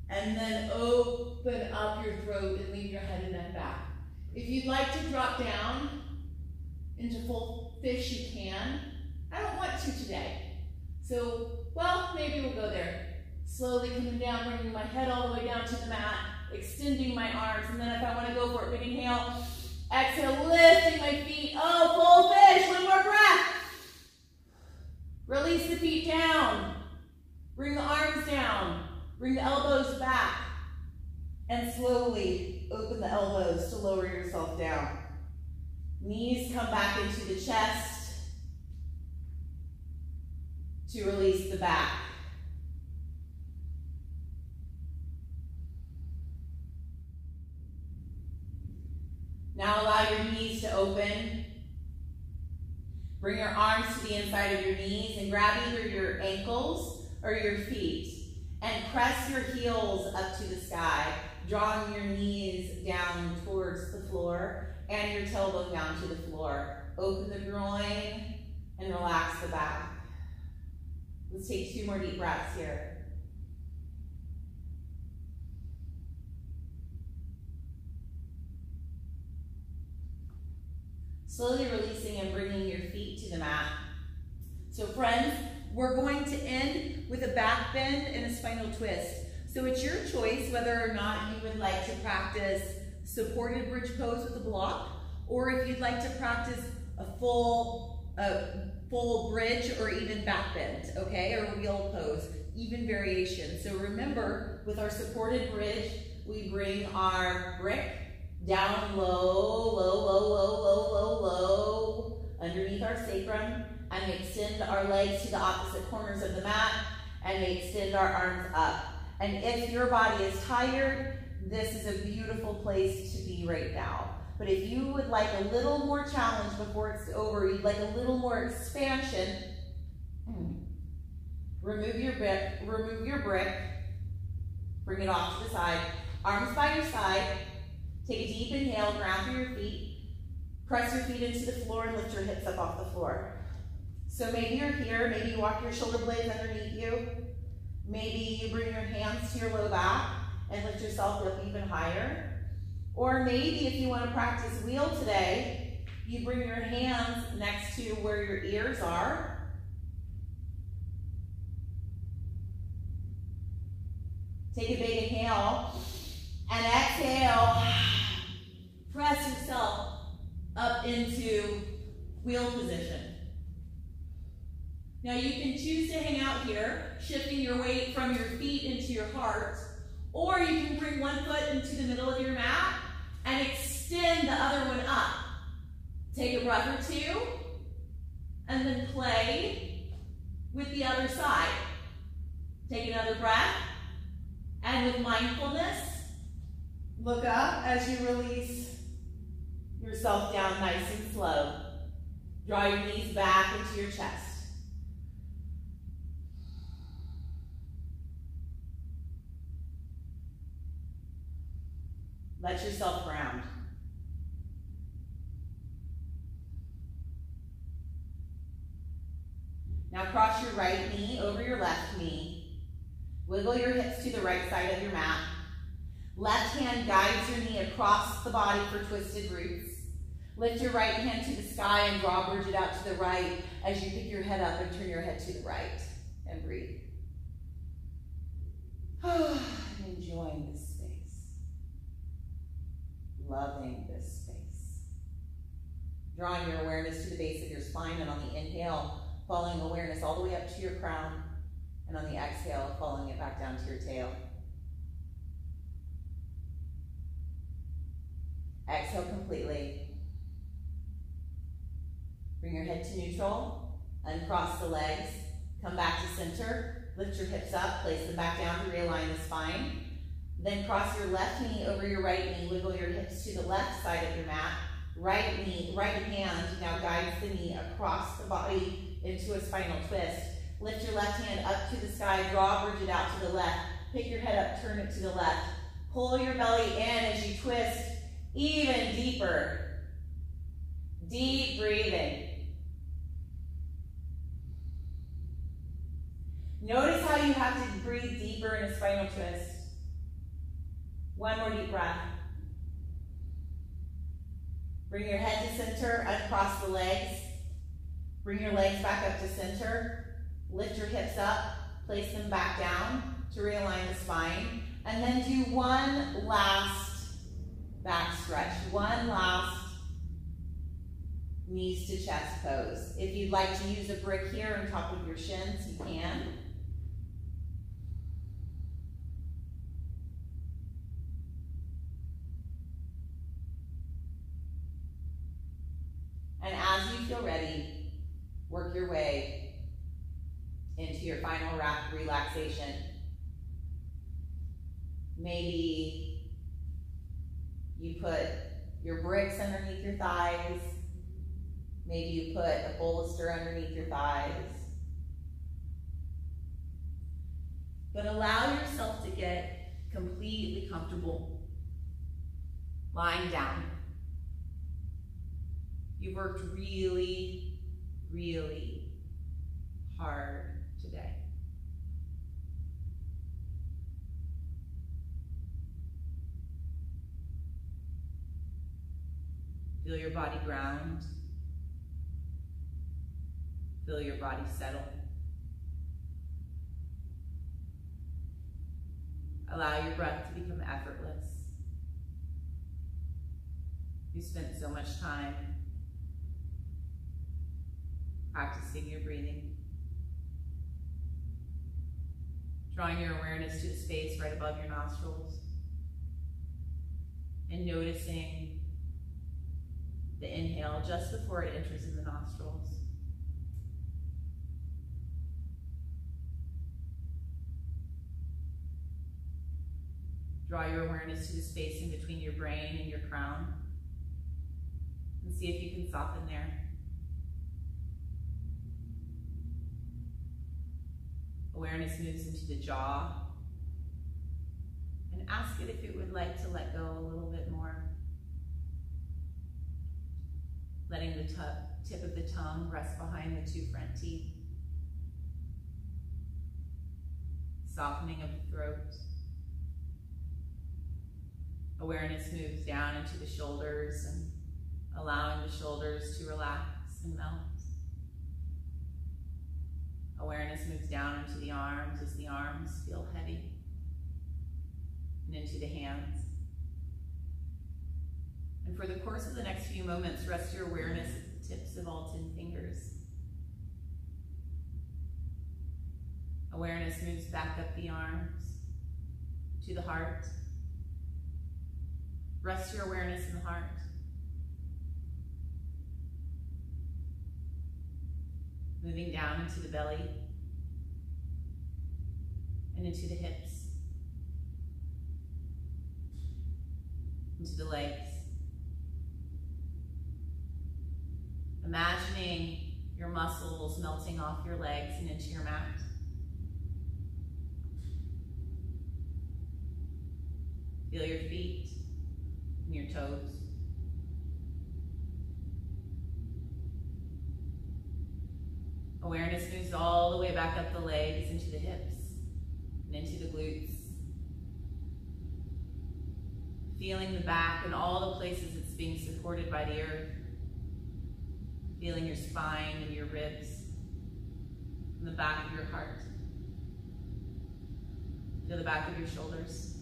And then open up your throat and lean your head and neck back. If you'd like to drop down into full fish, you can. I don't want to today. So, well, maybe we'll go there. Slowly coming down, bringing my head all the way down to the mat, extending my arms, and then if I want to go for it, big inhale, exhale, lifting my feet. Oh, full fish, one more breath. Release the feet down. Bring the arms down. Bring the elbows back. And slowly open the elbows to lower yourself down. Knees come back into the chest to release the back. Now allow your knees to open. Bring your arms to the inside of your knees and grab either your ankles or your feet and press your heels up to the sky, drawing your knees down towards the floor and your tailbone down to the floor. Open the groin and relax the back. Let's take 2 more deep breaths here. Slowly releasing and bringing your feet to the mat. So friends, we're going to end with a back bend and a spinal twist. So it's your choice whether or not you would like to practice supported bridge pose with a block, or if you'd like to practice a full bridge or even back bend, okay, or wheel pose, even variation. So remember, with our supported bridge, we bring our brick down low, low, low, low, low, low, low, underneath our sacrum, and we extend our legs to the opposite corners of the mat, and we extend our arms up. And if your body is tired, this is a beautiful place to be right now. But if you would like a little more challenge before it's over, you'd like a little more expansion, remove your brick, bring it off to the side, arms by your side, take a deep inhale, ground through your feet, press your feet into the floor and lift your hips up off the floor. So maybe you're here, maybe you walk your shoulder blades underneath you, maybe you bring your hands to your low back and lift yourself up even higher. Or maybe if you want to practice wheel today, you bring your hands next to where your ears are. Take a big inhale and exhale. Press yourself up into wheel position. Now you can choose to hang out here, shifting your weight from your feet into your heart, or you can bring one foot into the middle of your mat and extend the other one up. Take a breath or two, and then play with the other side. Take another breath, and with mindfulness, look up as you release yourself down nice and slow. Draw your knees back into your chest. Let yourself ground. Now cross your right knee over your left knee. Wiggle your hips to the right side of your mat. Left hand guides your knee across the body for twisted roots. Lift your right hand to the sky and draw bridge it out to the right as you pick your head up and turn your head to the right. And breathe. Enjoying this space. Loving this space. Drawing your awareness to the base of your spine, and on the inhale, following awareness all the way up to your crown, and on the exhale, following it back down to your tail. Exhale completely. Bring your head to neutral, uncross the legs, come back to center, Lift your hips up, place them back down to realign the spine. Then cross your left knee over your right knee, wiggle your hips to the left side of your mat. Right hand now guides the knee across the body into a spinal twist. Lift your left hand up to the sky, draw, bridge it out to the left. Pick your head up, turn it to the left. Pull your belly in as you twist even deeper. Deep breathing. Notice how you have to breathe deeper in a spinal twist. One more deep breath. Bring your head to center, uncross the legs. Bring your legs back up to center. Lift your hips up, place them back down to realign the spine. And then do one last back stretch. One last knees to chest pose. If you'd like to use a brick here on top of your shins, you can. And as you feel ready, work your way into your final relaxation. Maybe you put your bricks underneath your thighs. Maybe you put a bolster underneath your thighs. But allow yourself to get completely comfortable lying down. You've worked really, really hard today. Feel your body ground. Feel your body settle. Allow your breath to become effortless. You spent so much time practicing your breathing. Drawing your awareness to the space right above your nostrils and noticing the inhale just before it enters in the nostrils. Draw your awareness to the space in between your brain and your crown and see if you can soften there. Awareness moves into the jaw, and ask it if it would like to let go a little bit more. Letting the tip of the tongue rest behind the two front teeth. Softening of the throat. Awareness moves down into the shoulders and allowing the shoulders to relax and melt. Awareness moves down into the arms as the arms feel heavy, and into the hands. And for the course of the next few moments, rest your awareness at the tips of all 10 fingers. Awareness moves back up the arms to the heart. Rest your awareness in the heart. Moving down into the belly and into the hips, into the legs. Imagining your muscles melting off your legs and into your mat. Feel your feet and your toes. Awareness moves all the way back up the legs, into the hips, and into the glutes. Feeling the back and all the places it's being supported by the earth. Feeling your spine and your ribs, and the back of your heart. Feel the back of your shoulders.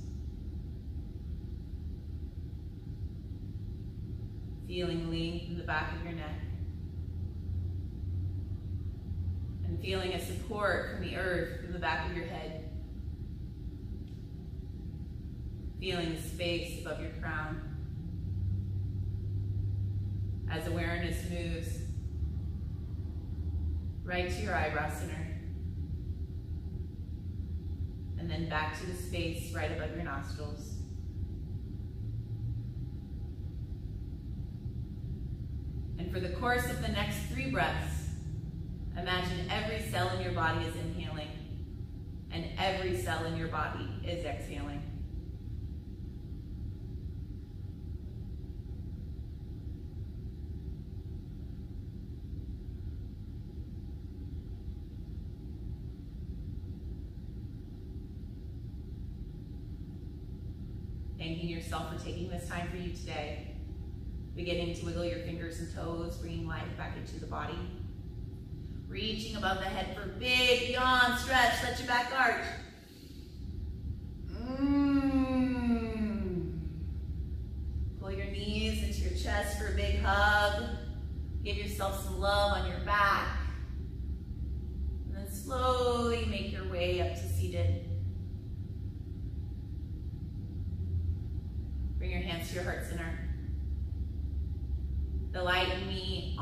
Feeling length in the back of your neck. And feeling a support from the earth in the back of your head. Feeling the space above your crown. As awareness moves right to your eyebrow center. and then back to the space right above your nostrils. And for the course of the next 3 breaths, imagine every cell in your body is inhaling and every cell in your body is exhaling. Thanking yourself for taking this time for you today. Beginning to wiggle your fingers and toes, bringing life back into the body. Reaching above the head for a big yawn, stretch, let your back arch. Pull your knees into your chest for a big hug. Give yourself some love on your back. And then slowly make your way up to seated. Bring your hands to your heart center. The light in me